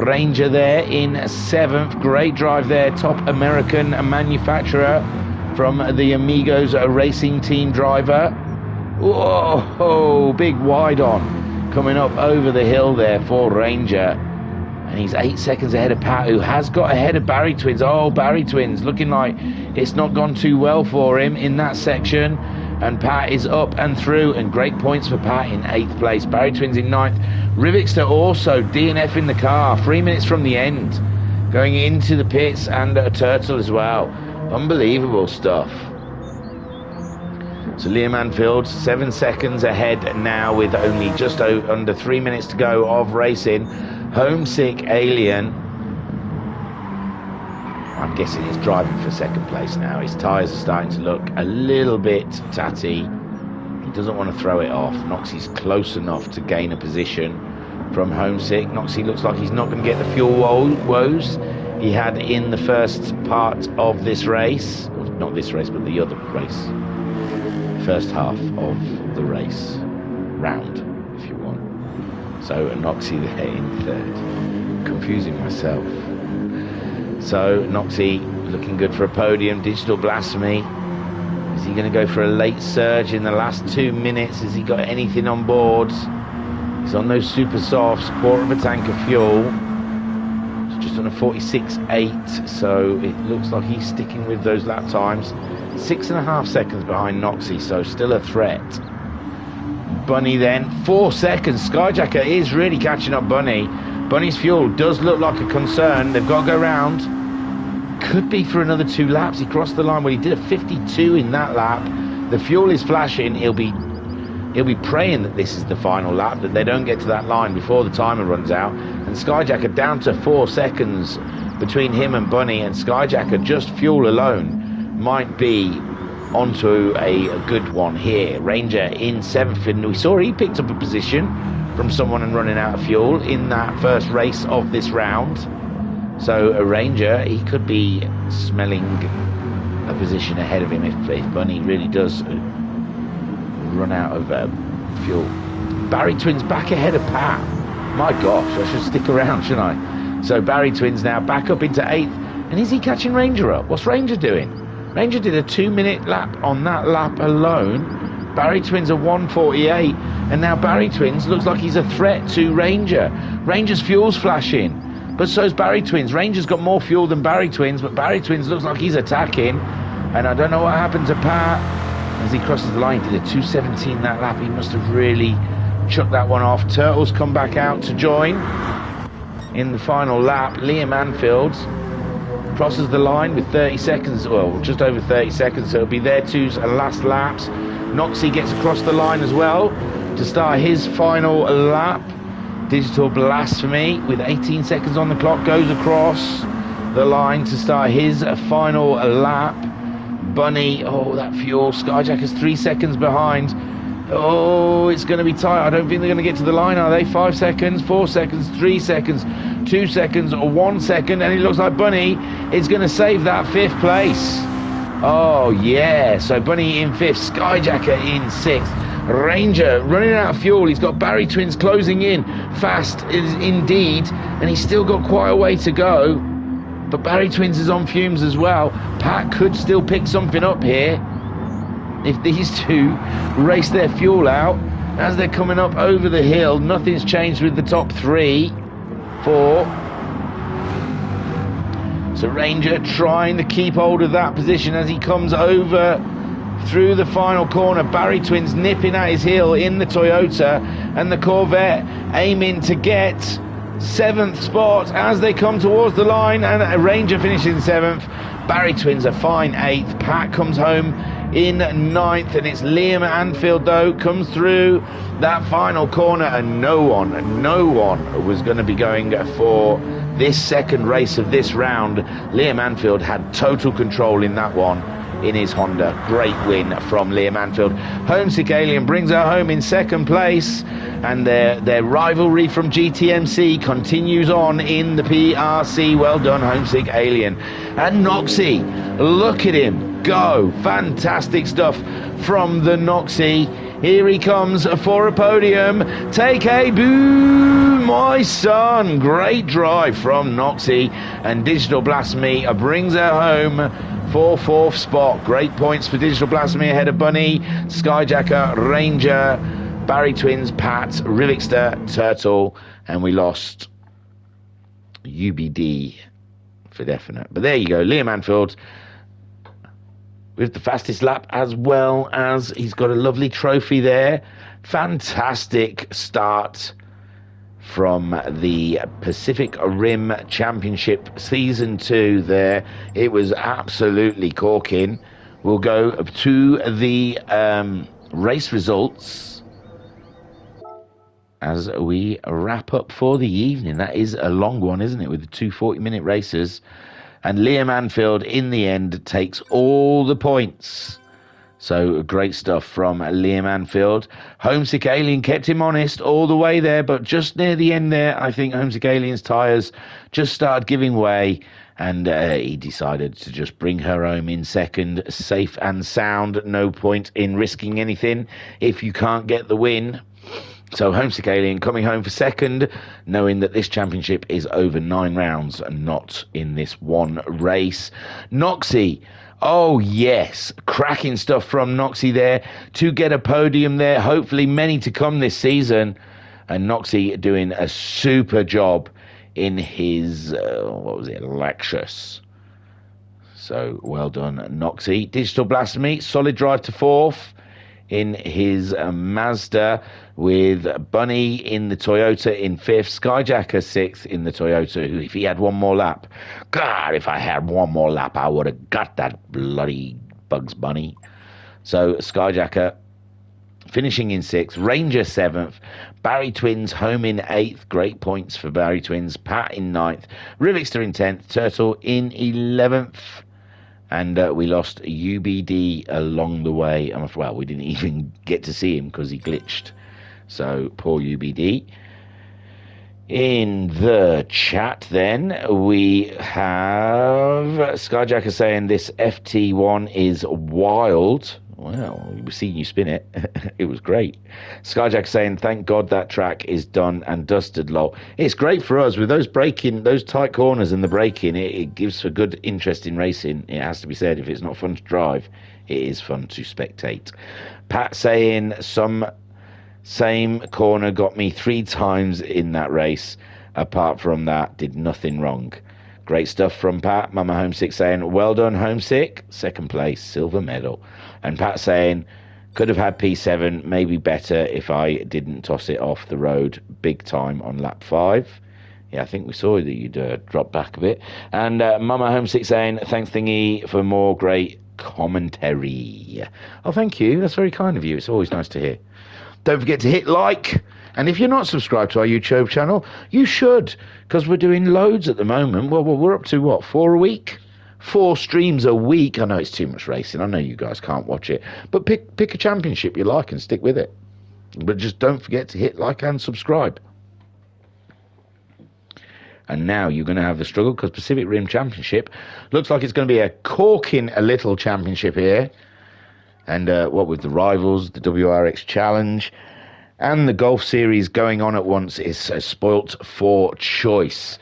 Ranger there in 7th. Great drive there. Top American manufacturer from the Amigos Racing Team driver. Whoa, big wide on coming up over the hill there for Ranger. And he's 8 seconds ahead of Pat, who has got ahead of Barry Twins. Oh, Barry Twins looking like it's not gone too well for him in that section. And Pat is up and through, and great points for Pat in 8th place. Barry Twins in 9th. Rivixter also DNF in the car, 3 minutes from the end, going into the pits, and a Turtle as well. Unbelievable stuff. So Liam Anfield 7 seconds ahead now, with only just under 3 minutes to go of racing. Homesick Alien, I'm guessing he's driving for 2nd place now. His tyres are starting to look a little bit tatty. He doesn't want to throw it off. Noxie's close enough to gain a position from Homesick. Noxie looks like he's not going to get the fuel woes he had in the first part of this race. Well, not this race, but the other race. First half of the race. Round, if you want. So Noxie there in 3rd. Confusing myself. So Noxie looking good for a podium. Digital Blasphemy. Is he going to go for a late surge in the last 2 minutes? Has he got anything on board? He's on those super softs, quarter of a tank of fuel. It's just on a 46.8, so it looks like he's sticking with those lap times. 6.5 seconds behind Noxie, so still a threat. Bunny then, 4 seconds. Skyjacker is really catching up Bunny. Bunny's fuel does look like a concern. They've got to go round. Could be for another 2 laps. He crossed the line. Well, he did a 52 in that lap. The fuel is flashing. He'll be praying that this is the final lap, that they don't get to that line before the timer runs out. And Skyjacker down to 4 seconds between him and Bunny, and Skyjacker, just fuel alone, might be onto a good one here. Ranger in 7th, and we saw he picked up a position from someone and running out of fuel in that first race of this round. So a Ranger, he could be smelling a position ahead of him if Bunny really does run out of fuel. Barry Twins back ahead of Pat. My gosh, I should stick around, shouldn't I? So Barry Twins now back up into 8th. And is he catching Ranger up? What's Ranger doing? Ranger did a 2-minute lap on that lap alone. Barry Twins are 1:48. And now Barry Twins looks like he's a threat to Ranger. Ranger's fuel's flashing, but so's Barry Twins. Ranger's got more fuel than Barry Twins, but Barry Twins looks like he's attacking. And I don't know what happened to Pat as he crosses the line. He did a 2:17 that lap. He must have really chucked that one off. Turtles come back out to join in the final lap. Liam Anfield crosses the line with 30 seconds, well, just over 30 seconds, so it'll be their two last laps. Noxie gets across the line as well to start his final lap. Digital Blasphemy with 18 seconds on the clock goes across the line to start his final lap. Bunny, oh, that fuel. Skyjacker's 3 seconds behind. Oh, it's going to be tight. I don't think they're going to get to the line, are they? 5 seconds, 4 seconds, 3 seconds, 2 seconds, or 1 second, and it looks like Bunny is going to save that 5th place. Oh, yeah. So Bunny in 5th, Skyjacker in 6th. Ranger running out of fuel. He's got Barry Twins closing in fast indeed, and he's still got quite a way to go. But Barry Twins is on fumes as well. Pat could still pick something up here if these two race their fuel out as they're coming up over the hill. Nothing's changed with the top 3, 4. So Ranger trying to keep hold of that position as he comes over through the final corner. Barry Twins nipping at his heel in the Toyota, and the Corvette aiming to get 7th spot as they come towards the line, and a Ranger finishing 7th. Barry Twins a fine 8th. Pat comes home in 9th, and it's Liam Anfield though comes through that final corner, and no one was going to be going for this second race of this round. Liam Anfield had total control in that one in his Honda. Great win from Liam Anfield. Homesick Alien brings her home in 2nd place, and their rivalry from GTMC continues on in the PRC. Well done, Homesick Alien. And Noxie, look at him go. Fantastic stuff from the Noxie. Here he comes for a podium. Take a boo, my son. Great drive from Noxie, and Digital Blasphemy brings her home for 4th spot. Great points for Digital Blasphemy ahead of Bunny, Skyjacker, Ranger, Barry Twins, Pat, Rivixter, Turtle, and we lost UBD for definite. But there you go, Liam Anfield with the fastest lap, as well as he's got a lovely trophy there. Fantastic start from the Pacific Rim Championship Season 2 there. It was absolutely corking. We'll go to the race results as we wrap up for the evening. That is a long one, isn't it, with the 2 40-minute races. And Liam Anfield, in the end, takes all the points. So great stuff from Liam Anfield. Homesick Alien kept him honest all the way there, but just near the end there, I think Homesick Alien's tyres just started giving way, and he decided to just bring her home in 2nd, safe and sound. No point in risking anything if you can't get the win. So Homesick Alien coming home for 2nd, knowing that this championship is over 9 rounds and not in this one race. Noxie, oh yes, cracking stuff from Noxie there to get a podium there. Hopefully many to come this season. And Noxie doing a super job in his, Lexus. So well done, Noxie. Digital Blasphemy, solid drive to 4th in his Mazda, with Bunny in the Toyota in 5th, Skyjacker 6th in the Toyota, who, if he had one more lap, God, if I had one more lap, I would have got that bloody Bugs Bunny. So Skyjacker finishing in 6th, Ranger 7th, Barry Twins home in 8th, great points for Barry Twins, Pat in 9th, Rivixter in 10th, Turtle in 11th, and we lost UBD along the way. Well, we didn't even get to see him because he glitched, so poor UBD. In the chat, then, we have Skyjacker saying this FT1 is wild. Well, we've seen you spin it. It was great. Skyjacker saying, thank God that track is done and dusted, lol. It's great for us with those those tight corners and the braking. It gives for good, interesting racing. It has to be said. If it's not fun to drive, it is fun to spectate. Pat saying, same corner got me 3 times in that race. Apart from that, did nothing wrong. Great stuff from Pat. Mama Homesick saying, well done, Homesick. 2nd place, silver medal. And Pat saying, could have had P7, maybe better if I didn't toss it off the road big time on lap 5. Yeah, I think we saw that you'd drop back a bit. And Mama Homesick saying, thanks, Thingy, for more great commentary. Oh, thank you. That's very kind of you. It's always nice to hear. Don't forget to hit like, and if you're not subscribed to our YouTube channel, you should, because we're doing loads at the moment. Well, we're up to, what, 4 a week? 4 streams a week. I know it's too much racing. I know you guys can't watch it, but pick a championship you like and stick with it. But just don't forget to hit like and subscribe. And now you're going to have the struggle, because Pacific Rim Championship looks like it's going to be a corking a little championship here. And what with the rivals, the WRX Challenge, and the Golf Series going on at once, is spoilt for choice.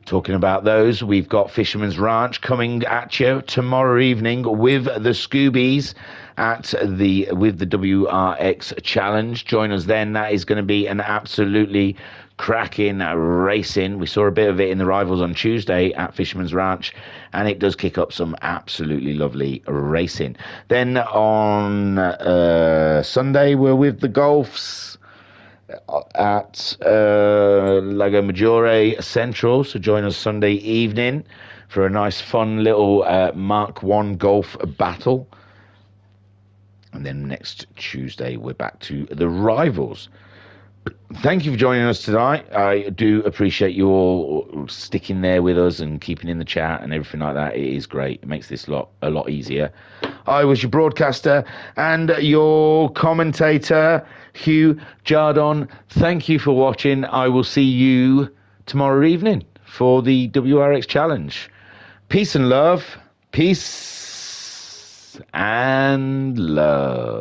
Talking about those, we've got Fisherman's Ranch coming at you tomorrow evening with the Scoobies with the WRX Challenge. Join us then. That is going to be an absolutely cracking racing. We saw a bit of it in the rivals on Tuesday at Fisherman's Ranch, and it does kick up some absolutely lovely racing. Then on Sunday, we're with the Golfs at Lago Maggiore Central, so join us Sunday evening for a nice fun little Mark 1 golf battle. And then next Tuesday we're back to the rivals. Thank you for joining us tonight. I do appreciate you all sticking there with us and keeping in the chat and everything like that. It is great. It makes this a lot easier. I was your broadcaster and your commentator, Hugh Jardon. Thank you for watching. I will see you tomorrow evening for the WRX Challenge. Peace and love. Peace and love.